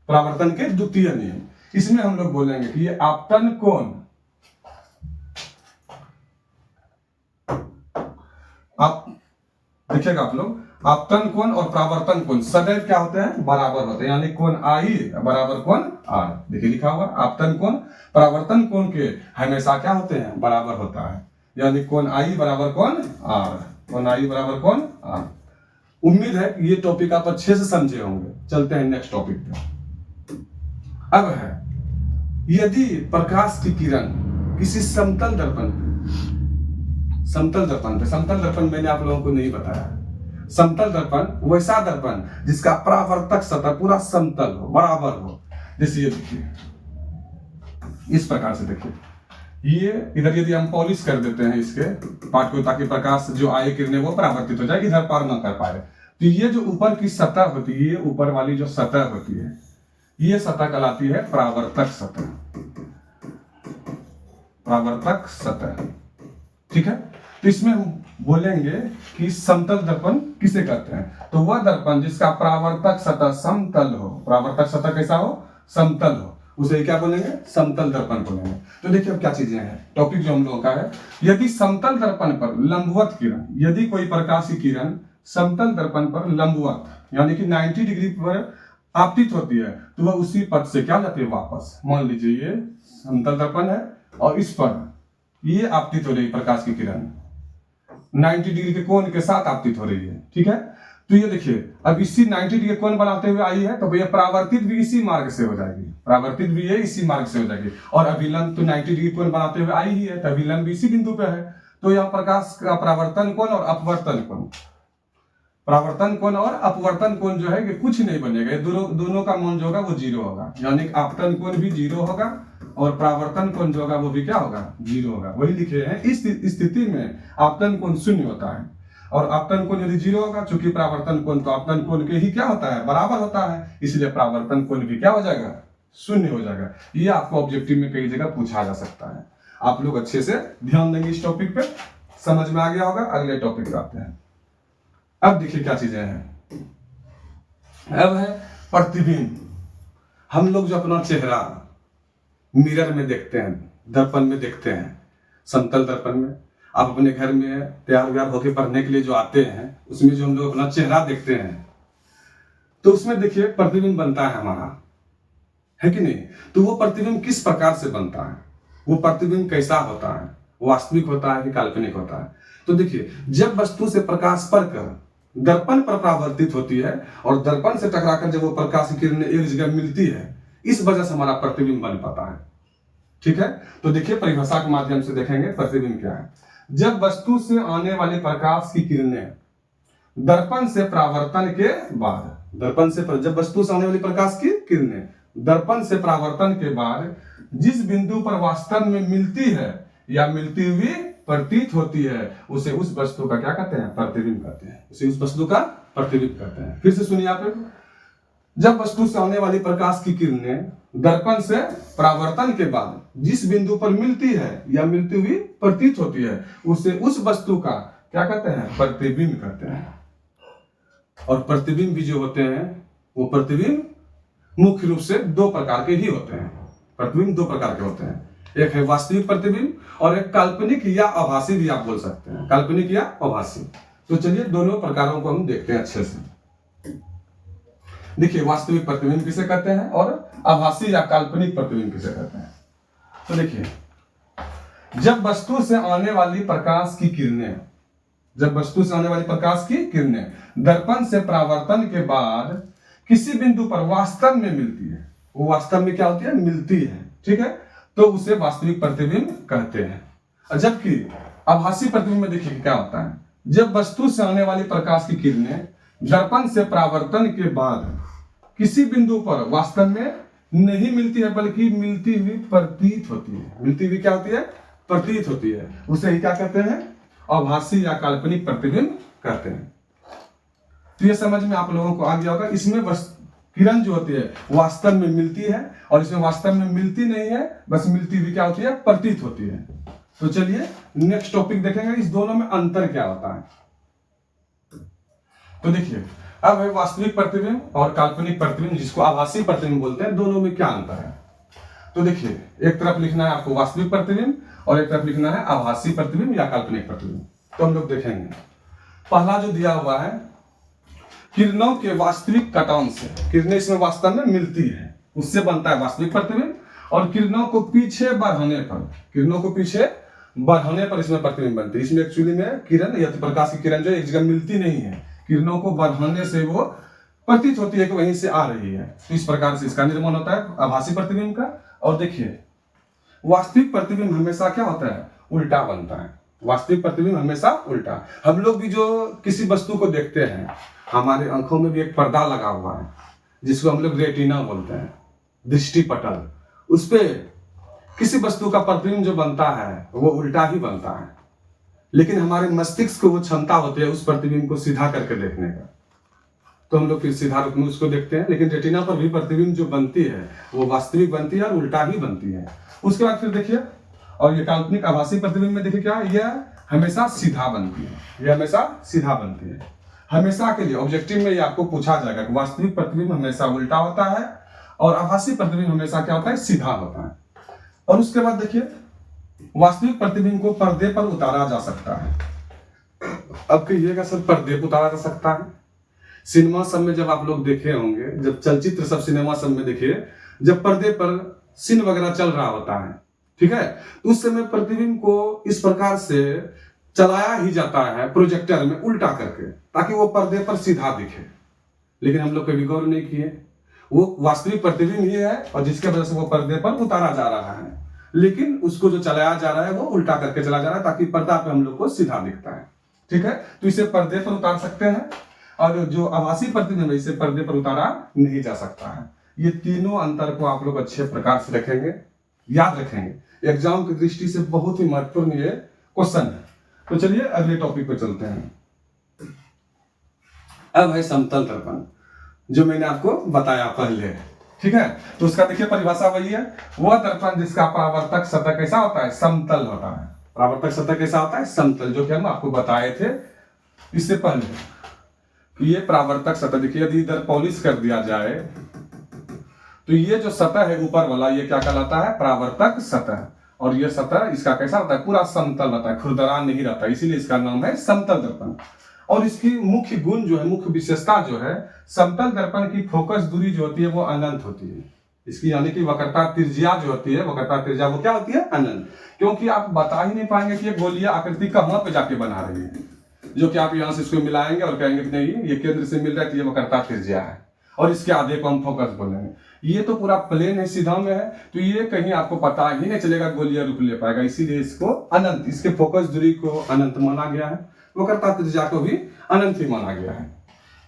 परावर्तन के द्वितीय नियम। इसमें हम लोग बोलेंगे कि ये आपतन कोण, आप देखिएगा आप लोग, आपतन कोण और परावर्तन कोण सदैव क्या होते हैं? बराबर होते हैं, यानी कोण आई बराबर कोण आर। देखिए लिखा हुआ, आपतन कोण परावर्तन कोण के हमेशा क्या होते हैं? बराबर होता है, यानी कोण आई बराबर कोण आर, कोण आई बराबर कोण आर। उम्मीद है कि ये टॉपिक आप अच्छे से समझे होंगे। चलते हैं नेक्स्ट टॉपिक पे। अब है, यदि प्रकाश की किरण किसी समतल दर्पण पे, समतल दर्पण मैंने आप लोगों को नहीं बताया। समतल दर्पण वैसा दर्पण जिसका परावर्तक सतह पूरा समतल हो, बराबर हो। जैसे ये देखिए, इस प्रकार से देखिए, ये इधर यदि हम पॉलिश कर देते हैं इसके पार्ट को, ताकि प्रकाश जो आए किरणें वो परावर्तित हो जाए, इधर पार ना कर पाए, तो ये जो ऊपर की सतह होती है, ये ऊपर वाली जो सतह होती है, ये सतह कहलाती है परावर्तक सतह, परावर्तक सतह, ठीक है। तो इसमें हम बोलेंगे कि समतल दर्पण किसे कहते हैं? तो वह दर्पण जिसका परावर्तक सतह समतल हो, परावर्तक सतह कैसा हो? समतल हो, उसे क्या बोलेंगे? समतल दर्पण बोलेंगे। तो देखिए अब क्या चीजें हैं, टॉपिक जो हम लोगों का है, यदि समतल दर्पण पर लंबवत किरण, यदि कोई प्रकाश की किरण समतल दर्पण पर लंबवत यानी कि 90 डिग्री पर आपतित होती है, तो वह उसी पथ से क्या जाती है? वापस। मान लीजिए ये समतल दर्पण है और इस पर ये आपतित हो रही है, प्रकाश की किरण 90 डिग्री के कोण के साथ आपतित हो रही है, ठीक है। तो ये देखिए, अब इसी 90 डिग्री कोण बनाते हुए आई है, तो भैया परावर्तित भी इसी मार्ग से हो जाएगी, परावर्तित भी है इसी मार्ग से हो जाएगी, और अभिलंब तो 90 डिग्री कोण बनाते हुए आई ही है, तो अभिलंब भी इसी बिंदु पे है। तो यह प्रकाश का परावर्तन कोण और अपवर्तन कोण, परावर्तन कोण और अपवर्तन कोण जो है कि कुछ नहीं बनेगा, ये दोनों का मान जो होगा वो 0 होगा, यानी आपतन कोण भी 0 होगा और परावर्तन कोण जो होगा वो भी क्या होगा? 0 होगा। वही लिखे हैं, इस स्थिति में आपतन कोण 0 होता है, और आपतन कोण यदि 0 होगा, चूंकि परावर्तन कोण तो आपतन कोण के ही क्या होता है? बराबर होता है, इसलिए परावर्तन कोण भी क्या हो जाएगा? 0 हो जाएगा। ये आपको ऑब्जेक्टिव में कई जगह पूछा जा सकता है। आप लोग अच्छे से ध्यान देंगे इस टॉपिक पे, समझ में आ गया होगा। अगले टॉपिक पे आते हैं। अब देखिए क्या चीजें हैं, अब है प्रतिबिंब। हम लोग जो अपना चेहरा मिरर में देखते हैं, दर्पण में देखते हैं, समतल दर्पण में, आप अपने घर में तैयार व्यार होकर पढ़ने के लिए जो आते हैं, उसमें जो हम लोग अपना चेहरा देखते हैं, तो उसमें देखिए प्रतिबिंब बनता है हमारा, है कि नहीं? तो वो प्रतिबिंब किस प्रकार से बनता है? वो प्रतिबिंब कैसा होता है? वास्तविक होता है कि काल्पनिक होता है? तो देखिए, जब वस्तु से प्रकाश पड़कर दर्पण पर परावर्तित होती है और दर्पण से टकराकर जब वो प्रकाश की किरणें एक जगह मिलती है, इस वजह से हमारा प्रतिबिंब बन पाता है, ठीक है। तो देखिए परिभाषा के माध्यम से देखेंगे प्रतिबिंब क्या है। जब वस्तु से आने वाली प्रकाश की किरणें दर्पण से परावर्तन के बाद, दर्पण से जब वस्तु से आने वाली प्रकाश की किरणें दर्पण से परावर्तन के बाद जिस बिंदु पर वास्तव में मिलती है या मिलती हुई प्रतीत होती है, उसे उस वस्तु का क्या कहते हैं? प्रतिबिंब कहते हैं। उसे उस वस्तु का प्रतिबिंब कहते हैं। फिर से सुनिए आप, जब वस्तु से आने वाली प्रकाश की किरणें दर्पण से परावर्तन के बाद जिस बिंदु पर मिलती है या मिलती हुई प्रतीत होती है, उसे उस वस्तु का क्या कहते हैं? प्रतिबिंब कहते हैं। और प्रतिबिंब भी जो होते हैं, वो प्रतिबिंब मुख्य रूप से 2 प्रकार के ही होते हैं। प्रतिबिंब 2 प्रकार के होते हैं, एक है वास्तविक प्रतिबिंब और एक काल्पनिक या आभासी भी आप बोल सकते हैं, काल्पनिक या आभासी। तो चलिए दोनों प्रकारों को हम देखते हैं अच्छे से। देखिए वास्तविक प्रतिबिंब किसे कहते हैं और आभासी या काल्पनिक प्रतिबिंब किसे कहते हैं। तो देखिए, जब वस्तु से आने वाली प्रकाश की किरणें जब वस्तु से आने वाली प्रकाश की किरणें दर्पण से परावर्तन के बाद किसी बिंदु पर वास्तव में मिलती है, वो वास्तव में क्या होती है, मिलती है, ठीक है, तो उसे वास्तविक प्रतिबिंब कहते हैं। जबकि आभासी प्रतिबिंब में देखिए क्या होता है, जब वस्तु से आने वाली प्रकाश की किरणें दर्पण से परावर्तन के बाद किसी बिंदु पर वास्तव में नहीं मिलती है बल्कि मिलती हुई प्रतीत होती है, मिलती हुई क्या होती है, प्रतीत होती है, उसे ही क्या कहते हैं, आभासी या काल्पनिक प्रतिबिंब कहते हैं। तो ये समझ में आप लोगों को आ गया होगा। इसमें किरण जो होती है वास्तव में मिलती है और इसमें वास्तव में मिलती नहीं है, बस मिलती हुई क्या होती है, प्रतीत होती है। तो चलिए नेक्स्ट टॉपिक देखेंगे, इस दोनों में अंतर क्या होता है। तो देखिए अब है वास्तविक प्रतिबिंब और काल्पनिक प्रतिबिंब, जिसको आभासी प्रतिबिंब बोलते हैं, दोनों में क्या अंतर है। तो देखिए एक तरफ लिखना है आपको वास्तविक प्रतिबिंब और एक तरफ लिखना है आभासी प्रतिबिंब या काल्पनिक प्रतिबिंब। तो हम लोग देखेंगे, पहला जो दिया हुआ है, किरणों के वास्तविक कटान से, किरणें इसमें वास्तव में मिलती है, उससे बनता है वास्तविक प्रतिबिंब, और किरणों को पीछे बढ़ाने पर, किरणों को पीछे बढ़ाने पर इसमें प्रतिबिंब बनती है। इसमें एक्चुअली में किरण या प्रकाश की किरण जो एक जगह मिलती नहीं है, किरणों को बढ़ाने से वो प्रतीत होती है कि वहीं से आ रही है। तो इस प्रकार से इसका निर्माण होता है आभासी प्रतिबिंब का। और देखिए वास्तविक प्रतिबिंब हमेशा क्या होता है, उल्टा बनता है। वास्तविक प्रतिबिंब हमेशा उल्टा। हम लोग भी जो किसी वस्तु को देखते हैं, हमारे आंखों में भी एक पर्दा लगा हुआ है जिसको हम लोग रेटिना बोलते हैं, दृष्टि पटल। उस पे किसी वस्तु का प्रतिबिंब जो बनता है वो उल्टा ही बनता है, लेकिन हमारे मस्तिष्क को वो क्षमता होती है उस प्रतिबिंब को सीधा करके देखने का, तो हम लोग फिर सीधा रूप में उसको देखते हैं। लेकिन रेटिना पर भी प्रतिबिंब जो बनती है वो वास्तविक बनती है और उल्टा ही बनती है। उसके बाद फिर देखिए, और ये काल्पनिक आभासी प्रतिबिंब में देखिए क्या, यह हमेशा सीधा बनती है, यह हमेशा सीधा बनती है। हमेशा के लिए ऑब्जेक्टिव में ये आपको पूछा जाएगा कि वास्तविक प्रतिबिंब हमेशा उल्टा होता है और आभासी प्रतिबिंब हमेशा क्या होता है, सीधा होता है। और उसके बाद देखिए वास्तविक प्रतिबिंब को पर्दे पर उतारा जा सकता है। अब कहिएगा सर पर्दे पर उतारा जा सकता है, सिनेमा सब में जब आप लोग देखे होंगे, जब चलचित्र सब सिनेमा सब में देखिए, जब पर्दे पर सीन वगैरह चल रहा होता है, ठीक है, तो उस समय प्रतिबिंब को इस प्रकार से चलाया ही जाता है प्रोजेक्टर में उल्टा करके, ताकि वो पर्दे पर सीधा दिखे। लेकिन हम लोग कभी गौर नहीं किए, वो वास्तविक प्रतिबिंब ही है और जिसके वजह से वो पर्दे पर उतारा जा रहा है, लेकिन उसको जो चलाया जा रहा है वो उल्टा करके चला जा रहा है ताकि पर्दा पे हम लोग को सीधा दिखता है, ठीक है। तो इसे पर्दे पर उतार सकते हैं, और जो आभासी प्रतिबिंब है इसे पर्दे पर उतारा नहीं जा सकता है। ये तीनों अंतर को आप लोग अच्छे प्रकार से रखेंगे, याद रखेंगे, एग्जाम की दृष्टि से बहुत ही महत्वपूर्ण ये क्वेश्चन है। तो चलिए अगले टॉपिक पे चलते हैं। अब है समतल दर्पण, जो मैंने आपको बताया पहले, ठीक है। तो उसका देखिए परिभाषा वही है, वह दर्पण जिसका परावर्तक सतह कैसा होता है, समतल होता है। परावर्तक सतह कैसा होता है, समतल, जो कि हम आपको बताए थे इससे पहले। ये परावर्तक सतह देखिए, यदि इधर पॉलिश कर दिया जाए तो ये जो सतह है ऊपर वाला, ये क्या कहलाता है, परावर्तक सतह। और ये सतह इसका कैसा होता है, पूरा समतल रहता है, खुरदरान नहीं रहता, इसीलिए इसका नाम है समतल दर्पण। और इसकी मुख्य गुण जो है, मुख्य विशेषता जो है, समतल दर्पण की फोकस दूरी जो होती है वो अनंत होती है। इसकी यानी कि वक्रता त्रिज्या जो होती है, वक्रता त्रिज्या वो क्या होती है, अनंत। क्योंकि आप बता ही नहीं पाएंगे कि ये गोलीय आकृति कहां पे जाके बना रही है, जो कि आप यहां से इसको मिलाएंगे और कहेंगे कि नहीं ये केंद्र से मिल रहा है तो ये वक्रता त्रिज्या है, और इसके आधे को हम फोकस बोलेंगे। ये तो पूरा प्लेन है, सीधा में है, तो ये कहीं आपको पता ही नहीं चलेगा, गोलीय रूप ले पाएगा, इसीलिए इसको अनंत, इसके फोकस दूरी को अनंत माना गया है, वक्रता त्रिज्या को भी अनंत ही माना गया है।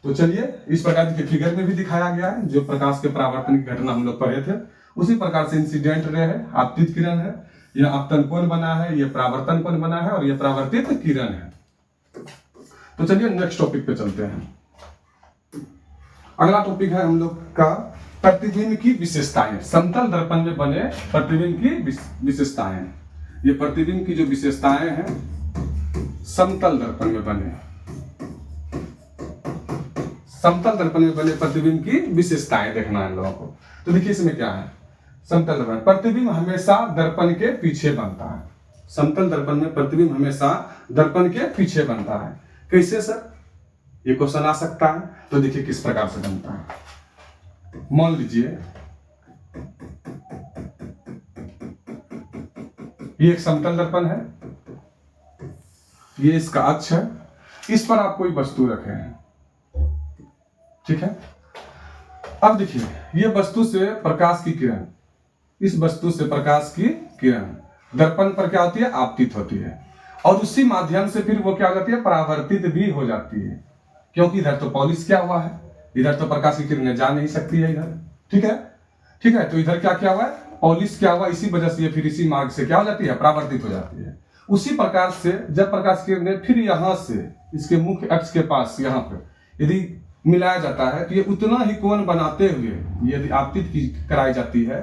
तो चलिए इस प्रकार के फिगर में भी दिखाया गया है, जो प्रकाश के परावर्तन की घटना हम लोग पढ़े थे, उसी प्रकार से इंसिडेंट रे है, आपतित किरण है, यह आपतन कोण बना है, यह परावर्तन कोण बना है, और यह परावर्तित किरण है। तो चलिए नेक्स्ट टॉपिक पे चलते हैं। अगला टॉपिक है हम लोग का प्रतिबिंब की विशेषताएं, समतल दर्पण में बने प्रतिबिंब की विशेषताएं। ये प्रतिबिंब की जो विशेषताएं हैं समतल दर्पण में बने, समतल दर्पण में बने प्रतिबिंब की विशेषताएं देखना है लोगों को। तो देखिए इसमें क्या है, समतल दर्पण, प्रतिबिंब हमेशा दर्पण के पीछे बनता है। समतल दर्पण में प्रतिबिंब हमेशा दर्पण के पीछे बनता है। कैसे सर, ये क्वेश्चन आ सकता है। तो देखिए किस प्रकार से बनता है। मान लीजिए ये एक समतल दर्पण है, ये इसका अक्ष है, इस पर आप कोई वस्तु रखे हैं, ठीक है। अब देखिए, ये वस्तु से प्रकाश की किरण, इस वस्तु से प्रकाश की किरण दर्पण पर क्या होती है, आपतित होती है, और उसी माध्यम से फिर वो क्या हो जाती है, परावर्तित भी हो जाती है, क्योंकि इधर तो पॉलिश क्या हुआ है, इधर तो प्रकाश की किरणें जा नहीं सकती है इधर, ठीक है, ठीक है। तो इधर क्या क्या हुआ है, पॉलिश क्या हुआ, इसी वजह से ये फिर इसी मार्ग से क्या हो जाती है, परावर्तित हो जाती है। उसी प्रकार से जब प्रकाश की किरणें फिर यहाँ से इसके मुख्य अक्ष के पास यहाँ पे यदि मिलाया जाता है तो ये उतना ही कोण बनाते हुए यदि आपतित की कराई जाती है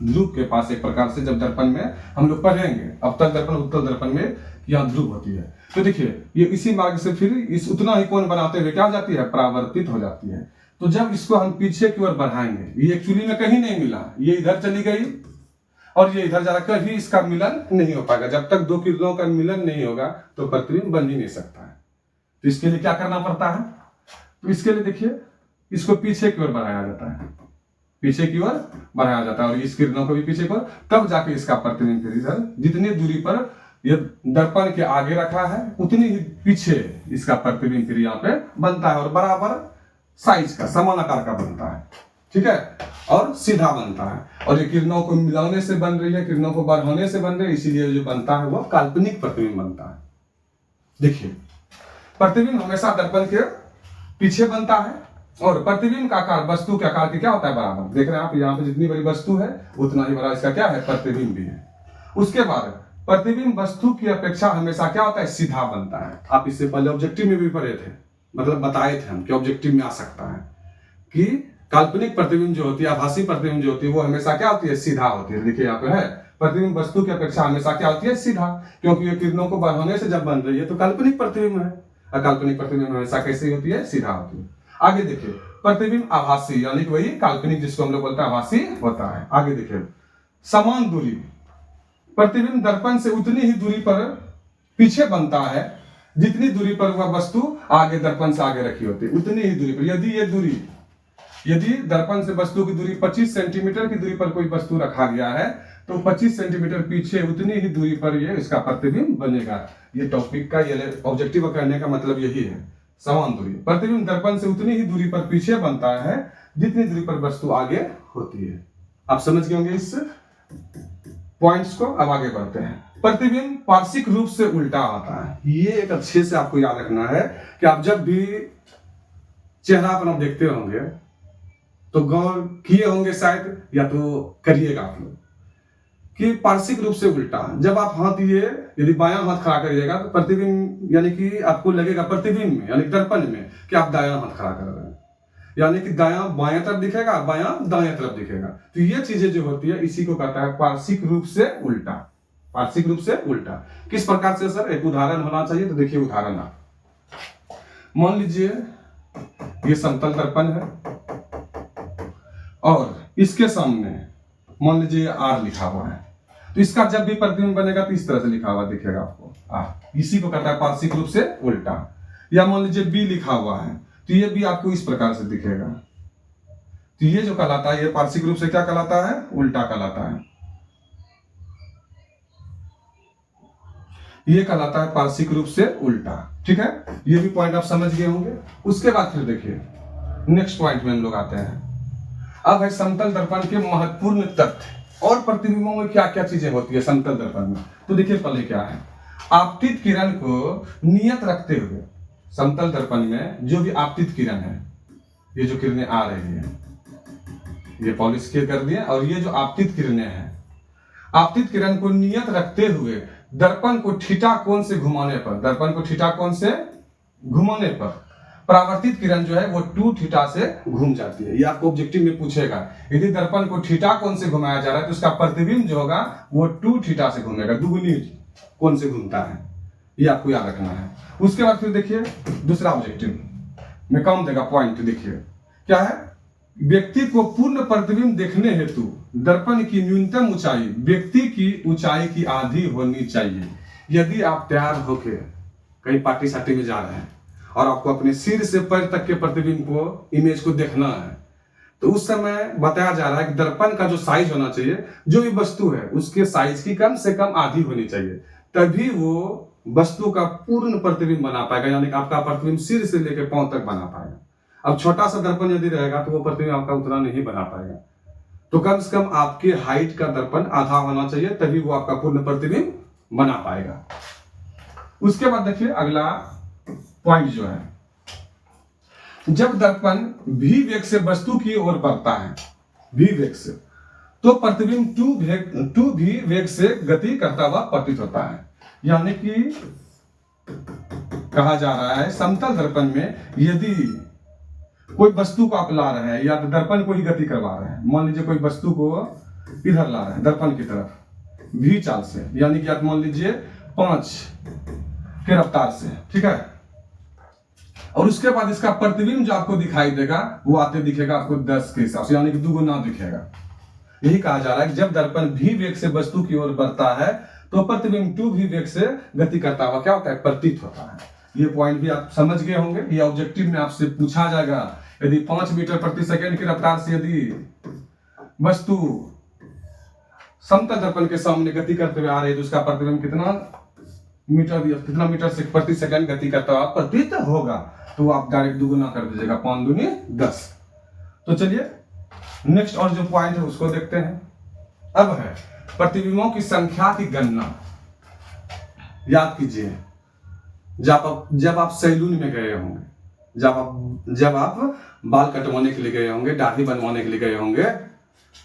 ध्रुव के पास, एक प्रकार से जब दर्पण में हम लोग पढ़ेंगे अवतल दर्पण उत्तल दर्पण में यहाँ ध्रुव होती है, तो देखिए ये इसी मार्ग से फिर इस उतना ही कोण बनाते हुए क्या हो जाती है, परावर्तित हो जाती है। तो जब इसको हम पीछे की ओर बढ़ाएंगे, ये एक्चुअली में कहीं नहीं मिला, ये इधर चली गई और ये इधर जा, कभी इसका मिलन नहीं हो पाएगा। जब तक दो किरणों का मिलन नहीं होगा तो प्रतिबिंब बन ही नहीं सकता है। तो इसके लिए क्या करना पड़ता है, तो इसके लिए देखिए इसको पीछे की ओर बढ़ाया जाता है, पीछे की ओर बढ़ाया जाता है, और इस किरणों को भी पीछे की ओर, तब जाके इसका प्रतिबिंब फिर इधर जितनी दूरी पर ये दर्पण के आगे रखा है उतनी ही पीछे इसका प्रतिबिंब फिर यहाँ पे बनता है, और बराबर साइज का समान आकार का बनता है, ठीक है, और सीधा बनता है। और ये किरणों को मिलाने से बन रही है, किरणों को बढ़ाने से बन रही है, इसीलिए जो बनता है वो काल्पनिक प्रतिबिंब बनता है। देखिए प्रतिबिंब हमेशा दर्पण के पीछे बनता है, और प्रतिबिंब का आकार वस्तु के आकार की क्या होता है, बराबर। देख रहे हैं आप, यहाँ पे जितनी बड़ी वस्तु है उतना ही बड़ा इसका क्या है, प्रतिबिंब भी है। उसके बाद प्रतिबिंब वस्तु की अपेक्षा हमेशा क्या होता है, सीधा बनता है। आप इससे पहले ऑब्जेक्टिव में भी पढ़े थे, मतलब बताए थे हम कि ऑब्जेक्टिव में आ सकता है कि काल्पनिक प्रतिबिंब जो होती है, आभासी प्रतिबिंब जो होती है, वो हमेशा क्या होती है, सीधा होती है। देखिए यहाँ पे है, प्रतिबिंब वस्तु की अपेक्षा हमेशा क्या होती है, सीधा, क्योंकि ये किरणों को बढ़ाने से जब बन रही है तो काल्पनिक प्रतिबिंब है, और काल्पनिक प्रतिबिंब हमेशा कैसी होती है, सीधा होती है। आगे देखिए प्रतिबिंब आभासी, यानी कि वही काल्पनिक जिसको हम लोग बोलते हैं आभासी होता है। आगे देखिए समान दूरी, प्रतिबिंब दर्पण से उतनी ही दूरी पर पीछे बनता है जितनी दूरी पर वह वस्तु आगे दर्पण से आगे रखी होती है, उतनी ही दूरी पर। यदि ये दूरी, यदि दर्पण से वस्तु की दूरी 25 सेंटीमीटर की दूरी पर कोई वस्तु रखा गया है तो 25 सेंटीमीटर पीछे उतनी ही दूरी पर ये इसका प्रतिबिंब बनेगा। ये टॉपिक का, ये ऑब्जेक्टिव करने का मतलब यही है, समान दूरी। प्रतिबिंब दर्पण से उतनी ही दूरी पर पीछे बनता है जितनी दूरी पर वस्तु आगे होती है। आप समझ गए होंगे इस पॉइंट्स को। अब आगे बढ़ते हैं। प्रतिबिंब पार्श्विक रूप से उल्टा आता है। ये एक अच्छे से आपको याद रखना है कि आप जब भी चेहरा अपना देखते होंगे तो गौर किए होंगे शायद, या तो करिएगा आप लोग, कि पार्श्विक रूप से उल्टा। जब आप हाथ ये यदि बायां हाथ खड़ा करिएगा तो प्रतिबिंब, यानी कि आपको लगेगा प्रतिबिंब में, यानी दर्पण में, कि आप दायां हाथ खड़ा कर रहे हैं, यानी कि दायां बायां तरफ दिखेगा, बायां दाएं तरफ दिखेगा। तो ये चीजें जो होती है इसी को कहता है पार्श्विक रूप से उल्टा। पार्श्विक रूप से उल्टा किस प्रकार से सर, एक उदाहरण होना चाहिए। तो देखिए उदाहरण, आप मान लीजिए ये समतल दर्पण है और इसके सामने मान लीजिए R लिखा हुआ है, तो इसका जब भी प्रतिबिंब बनेगा तो इस तरह से लिखा हुआ दिखेगा आपको, इसी को कहता है पार्श्विक रूप से उल्टा। या मान लीजिए B लिखा हुआ है तो ये भी आपको इस प्रकार से दिखेगा, तो ये जो कहलाता है, ये पार्श्विक रूप से क्या कहलाता है, उल्टा कहलाता है। ये कहलाता है पार्श्विक रूप से उल्टा, ठीक है। ये भी पॉइंट आप समझ गए होंगे। उसके बाद फिर देखिए नेक्स्ट पॉइंट में हम लोग आते हैं। अब है समतल दर्पण के महत्वपूर्ण तथ्य और प्रतिबिंबों में क्या क्या चीजें होती है समतल दर्पण में। तो देखिए पहले क्या है, आपतित किरण को नियत रखते हुए समतल दर्पण में जो भी आपतित किरण है, ये जो किरणें आ रही है, ये पॉलिश कर दिए, और ये जो आपतित किरणें हैं, आपतित किरण को नियत रखते हुए दर्पण को थीटा कोण से घुमाने पर, दर्पण को थीटा कोण से घुमाने पर परावर्तित किरण जो है वो 2 थीटा से घूम जाती है। ये आपको ऑब्जेक्टिव में पूछेगा, यदि दर्पण को थीटा कोण से घुमाया जा रहा है तो उसका प्रतिबिंब जो होगा वो 2 थीटा से घूमेगा, दुगुनी कोण से घूमता है, ये आपको याद रखना है। उसके बाद फिर देखिए दूसरा ऑब्जेक्टिव में काम देगा पॉइंट, देखिए क्या है, व्यक्ति को पूर्ण प्रतिबिंब देखने हेतु दर्पण की न्यूनतम ऊंचाई व्यक्ति की ऊंचाई की आधी होनी चाहिए। यदि आप तैयार होके कहीं पार्टी सार्टी में जा रहे हैं और आपको अपने सिर से पैर तक के प्रतिबिंब को, इमेज को देखना है, तो उस समय बताया जा रहा है कि दर्पण का जो साइज होना चाहिए, जो भी वस्तु है उसके साइज की कम से कम आधी होनी चाहिए, तभी वो वस्तु का पूर्ण प्रतिबिंब बना पाएगा, यानी कि आपका प्रतिबिंब सिर से लेकर पांव तक बना पाएगा। अब छोटा सा दर्पण यदि रहेगा तो वो प्रतिबिंब आपका उतना नहीं बना पाएगा। तो कम से कम आपके हाइट का दर्पण आधा होना चाहिए, तभी वो आपका पूर्ण प्रतिबिंब बना पाएगा। उसके बाद देखिए अगला पॉइंट जो है, जब दर्पण v वेग से वस्तु की ओर बढ़ता है, v वेग से, तो प्रतिबिंब 2v वेग से गति करता हुआ प्रतीत होता है। यानी कि कहा जा रहा है समतल दर्पण में यदि कोई वस्तु को आप ला रहे हैं या तो दर्पण को ही गति करवा रहे हैं, मान लीजिए कोई वस्तु को इधर ला रहे हैं दर्पण की तरफ v चाल से, यानी कि आप मान लीजिए 5 के रफ्तार से, ठीक है, और उसके बाद इसका प्रतिबिंब जो आपको दिखाई देगा वो आते दिखेगा आपको 10 के हिसाब से, यानी कि दुगुना दिखेगा। यही कहा जा रहा है कि जब दर्पण v वेग से वस्तु की ओर बढ़ता है तो प्रतिबिंब 2v वेग से गति करता हुआ क्या होता है, प्रतीत होता है। ये पॉइंट भी आप समझ गए होंगे। ये ऑब्जेक्टिव में आपसे पूछा जाएगा, यदि 5 मीटर प्रति सेकंड की रफ्तार से यदि वस्तु समतल दर्पण के सामने गति करते हुए आ रही है तो उसका प्रतिबिंब कितना मीटर से प्रति सेकंड गति करता हुआ प्रतीत होगा, तो आप डायरेक्ट दुगुना कर दीजिएगा, 5 दूनी 10। तो चलिए नेक्स्ट और जो पॉइंट है उसको देखते हैं। अब है प्रतिबिंबों की संख्या की गणना। याद कीजिए जब आप सैलून में गए होंगे, जब आप बाल कटवाने के लिए गए होंगे, दाढ़ी बनवाने के लिए गए होंगे,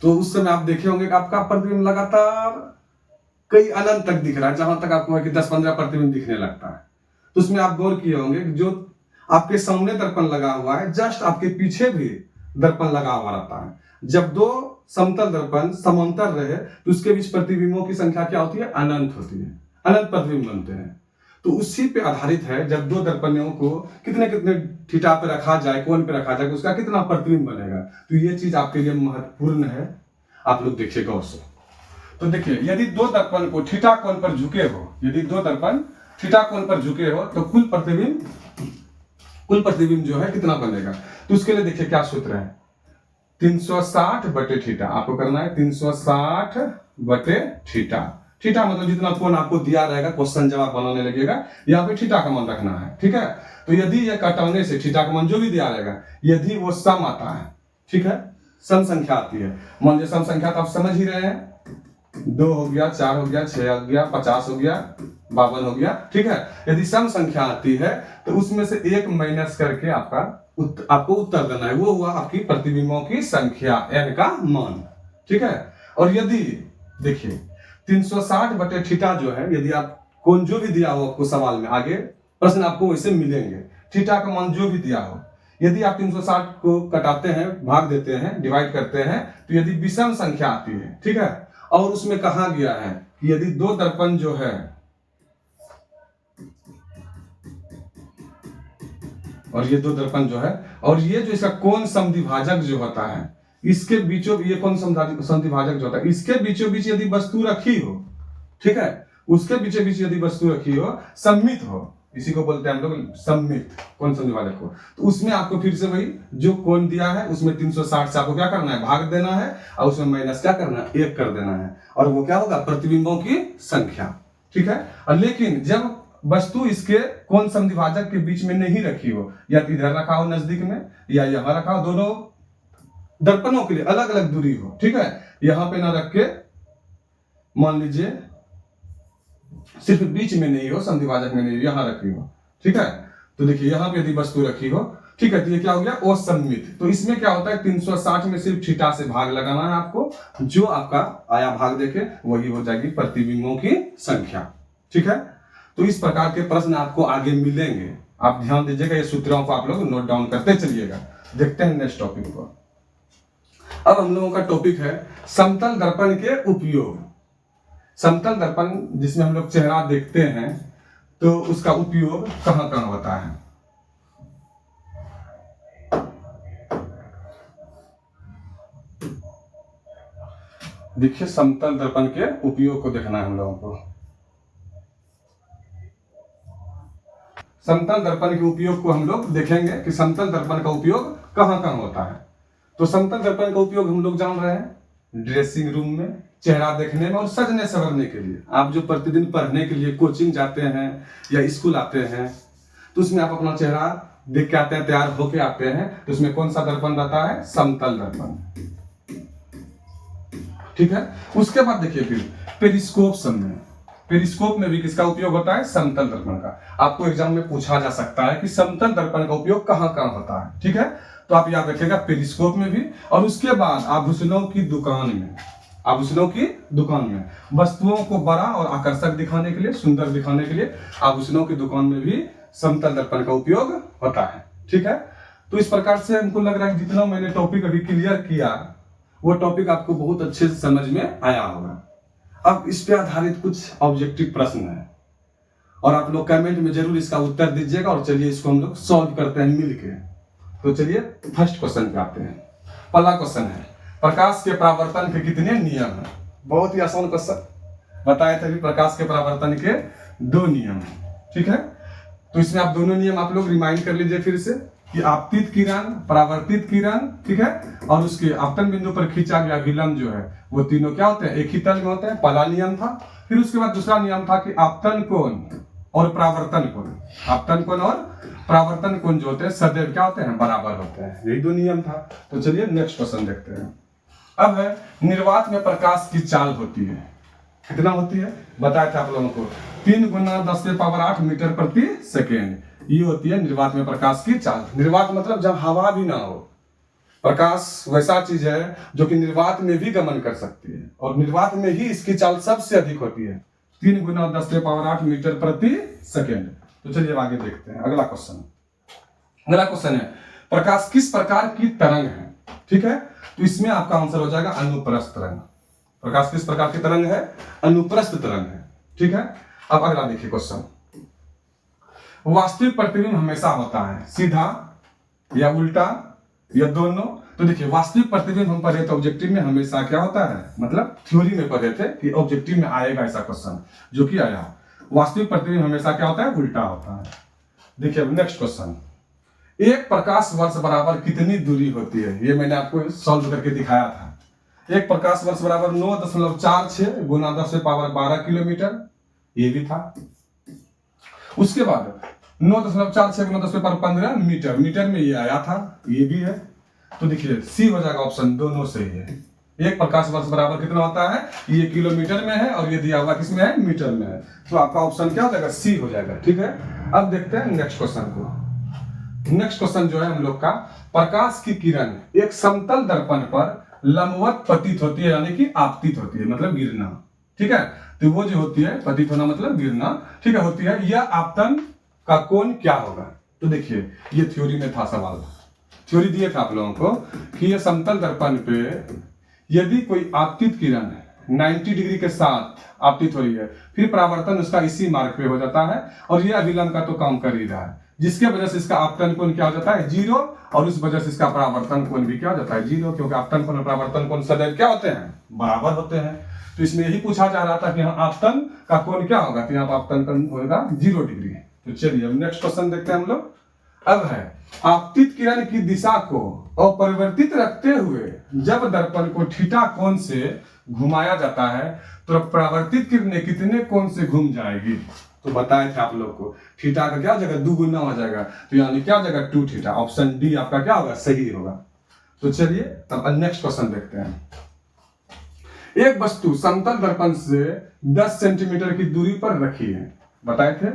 तो उस समय आप देखे होंगे कि आपका प्रतिबिंब लगातार कई अनंत तक दिख रहा है, जहां तक आपको है कि 10-15 प्रतिबिंब दिखने लगता है। तो उसमें आप गौर किए होंगे कि जो आपके सामने दर्पण लगा हुआ है, जस्ट आपके पीछे भी दर्पण लगा हुआ रहता है। जब दो समतल दर्पण समांतर रहे तो उसके बीच प्रतिबिंबों की संख्या क्या होती है, अनंत होती है, अनंत प्रतिबिंब बनते हैं। तो उसी पे आधारित है जब दो दर्पणों को कितने कितने थीटा पे रखा जाए, कोण पे रखा जाए, उसका कितना प्रतिबिंब बनेगा। तो ये चीज आपके लिए महत्वपूर्ण है, आप लोग देखिए गौर से। तो देखिए यदि दो दर्पण को थीटा कोण पर झुके हो, यदि दो दर्पण थीटा कोण पर झुके हो तो कुल प्रतिबिंब जो है कितना बनेगा। तो उसके लिए देखिए क्या सूत्र है, 360 बटे थीटा। आपको करना है 360 बटे थीटा। थीटा मतलब जितना कोण आपको दिया रहेगा, क्वेश्चन जब आप बनाने लगेगा यहाँ पे थीटा का मान रखना है, ठीक है। तो यदि ये कटाने से थीटा का मान जो भी दिया रहेगा, यदि वो सम आता है, ठीक है, सम संख्या आती है, मान लीजिए सम संख्या तो आप समझ ही रहे हैं, 2 हो गया, 4 हो गया, 6 हो गया, 50 हो गया, 52 हो गया, ठीक है। यदि सम संख्या आती है तो उसमें से 1 माइनस करके आपको उत्तर देना है, वो हुआ आपकी प्रतिबिंबों की संख्या, n का मान, ठीक है। और यदि देखिए 360 बटे थीटा जो है, यदि आप कोण जो भी दिया हो आपको सवाल में, आगे प्रश्न आपको वैसे मिलेंगे, थीटा का मान जो भी दिया हो, यदि आप 360 को कटाते हैं, भाग देते हैं, डिवाइड करते हैं, तो यदि विषम संख्या आती है, ठीक है, और उसमें कहा गया है कि यदि दो दर्पण जो है, और ये दो दर्पण जो है, और ये जो इसका कोण समद्विभाजक जो होता है, इसके बीचों, ये कोण समद्विभाजक जो होता है, इसके बीचों बीच यदि वस्तु रखी हो, ठीक है, उसके बीचों बीच यदि वस्तु रखी हो, सममित हो, इसी को बोलते हैं हम लोग सममित कोण समद्विभाजक को, तो उसमें आपको फिर से वही जो कोण दिया है उसमें 360 से आपको क्या करना है, भाग देना है, और उसमें माइनस क्या करना है, 1 कर देना है, और वो क्या होगा, प्रतिबिंबों की संख्या, ठीक है। और लेकिन जब वस्तु इसके कोण समद्विभाजक के बीच में नहीं रखी हो, या इधर रखा हो नजदीक में, या यहाँ रखा हो, दोनों दर्पणों के लिए अलग अलग दूरी हो, ठीक है, यहाँ पे ना रख के, मान लीजिए सिर्फ बीच में नहीं हो, समद्विभाजक में नहीं हो, यहाँ रखी हो, ठीक है। तो देखिए यहाँ पे यदि वस्तु रखी हो, ठीक है, तो ये क्या हो गया, असममित। तो इसमें क्या होता है, 360 में सिर्फ थीटा से भाग लगाना है आपको, जो आपका आया भाग देके वही हो जाएगी प्रतिबिंबों की संख्या, ठीक है। तो इस प्रकार के प्रश्न आपको आगे मिलेंगे, आप ध्यान दीजिएगा, ये सूत्रों को आप लोग नोट डाउन करते चलिएगा। देखते हैं नेक्स्ट टॉपिक को। अब हम लोगों का टॉपिक है समतल दर्पण के उपयोग। समतल दर्पण जिसमें हम लोग चेहरा देखते हैं, तो उसका उपयोग कहां कहां होता है। देखिए समतल दर्पण के उपयोग को देखना है हम लोगों को। समतल दर्पण के उपयोग को हम लोग देखेंगे कि समतल दर्पण का उपयोग कहां कहां होता है। तो समतल दर्पण का उपयोग हम लोग जान रहे हैं ड्रेसिंग रूम में, चेहरा देखने में और सजने संवरने के लिए। आप जो प्रतिदिन पढ़ने के लिए कोचिंग जाते हैं या स्कूल आते हैं तो उसमें आप अपना चेहरा देख के आते हैं, तैयार होके आते हैं, तो उसमें कौन सा दर्पण रहता है? समतल दर्पण। ठीक है। उसके बाद देखिए फिर पेरिस्कोप समय, पेरिस्कोप में भी किसका उपयोग होता है? समतल दर्पण का। आपको एग्जाम में पूछा जा सकता है कि समतल दर्पण का उपयोग कहां कहां होता है। ठीक है, तो आप याद रखिएगा पेरिस्कोप में भी। और उसके बाद आभूषणों की दुकान में, आभूषणों की दुकान में वस्तुओं को बड़ा और आकर्षक दिखाने के लिए, सुंदर दिखाने के लिए आभूषणों की दुकान में भी समतल दर्पण का उपयोग होता है। ठीक है, तो इस प्रकार से हमको लग रहा है कि जितना मैंने टॉपिक अभी क्लियर किया वो टॉपिक आपको बहुत अच्छे से समझ में आया होगा। अब इस पे आधारित कुछ ऑब्जेक्टिव प्रश्न है और आप लोग कमेंट में जरूर इसका उत्तर दीजिएगा। और चलिए इसको हम लोग सॉल्व करते हैं मिलके। तो चलिए फर्स्ट क्वेश्चन पे आते हैं। पहला क्वेश्चन है, प्रकाश के परावर्तन के कितने नियम हैं? बहुत ही आसान क्वेश्चन बताए थे। प्रकाश के परावर्तन के 2 नियम हैं। ठीक है, तो इसमें आप दोनों नियम आप लोग रिमाइंड कर लीजिए फिर से कि आपतित किरण, परावर्तित किरण, ठीक है, और उसके आपतन बिंदु पर खींचा गया विलंब जो है वो तीनों क्या होते हैं? एक ही तल में होते हैं। पहला नियम था। फिर उसके बाद दूसरा नियम था कि आपतन कोण और परावर्तन कोण, आपतन कोण और परावर्तन कोण जो होते हैं सदैव क्या होते हैं? बराबर होते हैं। यही 2 नियम था। तो चलिए नेक्स्ट क्वेश्चन देखते हैं। अब है निर्वात में प्रकाश की चाल होती है, कितना होती है? बताया था आप लोगों को 3 × 10⁸ मीटर प्रति सेकेंड। ये होती है निर्वात में प्रकाश की चाल। निर्वात मतलब जब हवा भी ना हो। प्रकाश वैसा चीज है जो कि निर्वात में भी गमन कर सकती है और निर्वात में ही इसकी चाल सबसे अधिक होती है, 3 × 10⁸ मीटर प्रति सेकेंड। तो चलिए आगे देखते हैं अगला क्वेश्चन। अगला क्वेश्चन है, प्रकाश किस प्रकार की तरंग है? ठीक है, तो इसमें आपका आंसर हो जाएगा अनुप्रस्थ तरंग। प्रकाश किस प्रकार की तरंग है? अनुप्रस्थ तरंग है। ठीक है, अब अगला देखिए क्वेश्चन। वास्तविक प्रतिबिंब हमेशा होता है सीधा या उल्टा या दोनों? तो देखिए वास्तविक प्रतिबिंब हम पढ़े थे ऑब्जेक्टिव में हमेशा क्या होता है, मतलब थ्योरी में पढ़े थे कि ऑब्जेक्टिव में आएगा ऐसा क्वेश्चन, जो कि आया। वास्तविक प्रतिबिंब हमेशा क्या होता है? उल्टा होता है। देखिए अब नेक्स्ट क्वेश्चन, एक प्रकाश वर्ष बराबर कितनी दूरी होती है? ये मैंने आपको सॉल्व करके दिखाया था। एक प्रकाश वर्ष बराबर 9.46 × 10⁻12 किलोमीटर, ये भी था। उसके बाद 9.46 × 10⁻15 मीटर, मीटर में ये आया था, ये भी है। तो देखिए सी हो जाएगा ऑप्शन, दोनों सही है। एक प्रकाश वर्ष बराबर कितना होता है? ये किलोमीटर में है और ये दिया हुआ किसमें है? मीटर में है। तो आपका ऑप्शन क्या हो जाएगा? सी हो जाएगा। ठीक है, अब देखते हैं नेक्स्ट क्वेश्चन को। नेक्स्ट क्वेश्चन जो है हम लोग का, प्रकाश की किरण एक समतल दर्पण पर लंबवत पतित होती है, यानी कि आपतित होती है, मतलब गिरना। ठीक है, तो वो जो होती है पतित होना मतलब गिरना, ठीक है, होती है। यह आपतन का कोण क्या होगा? तो देखिए ये थ्योरी में था सवाल, थ्योरी दिए था आप लोगों को कि यह समतल दर्पण पे यदि कोई आपतित किरण 90 डिग्री के साथ आपतित हो रही है, फिर परावर्तन उसका इसी मार्ग पे हो जाता है और यह अभिलंब का तो काम कर ही रहा है, जिसके वजह से इसका आपतन कोण क्या हो जाता है? 0, और उस वजह से इसका परावर्तन कोण भी क्या हो जाता है? 0, क्योंकि आपतन कोण और परावर्तन कोण सदैव क्या होते हैं? बराबर होते हैं। तो इसमें यही पूछा जा रहा था कि हाँ आपतन का कोण क्या होगा? तो यहाँ पर आपतन कोण होगा 0 डिग्री। तो चलिए अब नेक्स्ट क्वेश्चन देखते हैं हम लोग। अब है आपतित किरण की दिशा को अपरिवर्तित रखते हुए जब दर्पण को थीटा कोण से घुमाया जाता है तो परावर्तित किरणें कितने कोण से घूम जाएगी? तो बताए थे आप लोग को थीटा का क्या हो जाएगा? 2 गुना हो जाएगा, तो यानी क्या हो जाएगा? 2 थीटा। ऑप्शन डी आपका क्या होगा? सही होगा। तो चलिए तब नेक्स्ट क्वेश्चन देखते हैं। एक वस्तु समतल दर्पण से 10 सेंटीमीटर की दूरी पर रखी है, बताए थे,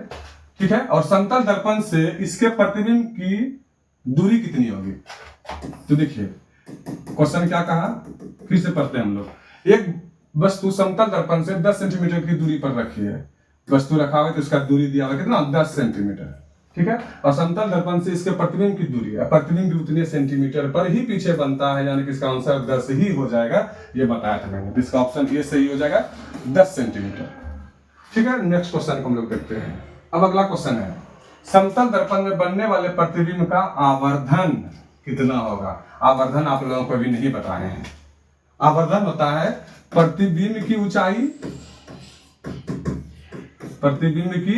ठीक है, और समतल दर्पण से इसके प्रतिबिंब की दूरी कितनी होगी? तो देखिए क्वेश्चन क्या कहा, फिर से पढ़ते हैं हम लोग। एक वस्तु समतल दर्पण से 10 सेंटीमीटर की दूरी पर रखी है, वस्तु रखा हुआ है तो इसका दूरी दिया हुआ कितना? 10 सेंटीमीटर, ठीक है, और समतल दर्पण से इसके प्रतिबिंब की दूरी है, प्रतिबिंब भी उतने सेंटीमीटर पर ही पीछे बनता है, यानी कि इसका आंसर 10 ही हो जाएगा। ये बताया था मैंने, इसका ऑप्शन ये सही हो जाएगा, 10 सेंटीमीटर। ठीक है, नेक्स्ट क्वेश्चन को हम लोग देखते हैं। अब अगला क्वेश्चन है, समतल दर्पण में बनने वाले प्रतिबिंब का आवर्धन कितना होगा? आवर्धन आप लोगों को अभी नहीं बताए हैं। आवर्धन होता है प्रतिबिंब की ऊंचाई, प्रतिबिंब की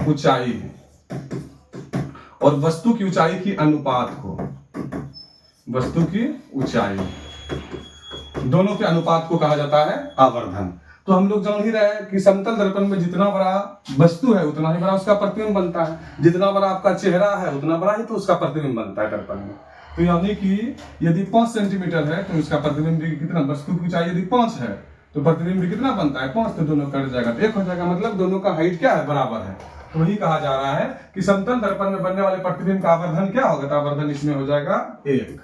ऊंचाई और वस्तु की ऊंचाई की अनुपात को, वस्तु की ऊंचाई दोनों के अनुपात को कहा जाता है आवर्धन। तो हम लोग जान ही रहे हैं कि समतल दर्पण में जितना बड़ा वस्तु है उतना ही बड़ा उसका प्रतिबिंब बनता है, जितना बड़ा आपका चेहरा है उतना बड़ा ही तो उसका प्रतिबिंब बनता है दर्पण में। तो यानी कि यदि 5 सेंटीमीटर है तो उसका प्रतिबिंब भी कितना, वस्तु की ऊंचाई यदि 5 है तो प्रतिबिंब भी कितना बनता है 5, तो दोनों कट जाएगा तो 1 हो जाएगा, मतलब दोनों का हाइट क्या है बराबर है। तो वही कहा जा रहा है कि समतल दर्पण में बनने वाले प्रतिबिंब का आवर्धन क्या होगा, तो आवर्धन इसमें हो जाएगा 1,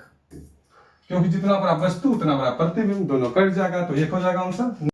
क्योंकि जितना बड़ा वस्तु उतना बड़ा प्रतिबिंब, दोनों कट जाएगा तो 1 हो जाएगा आंसर।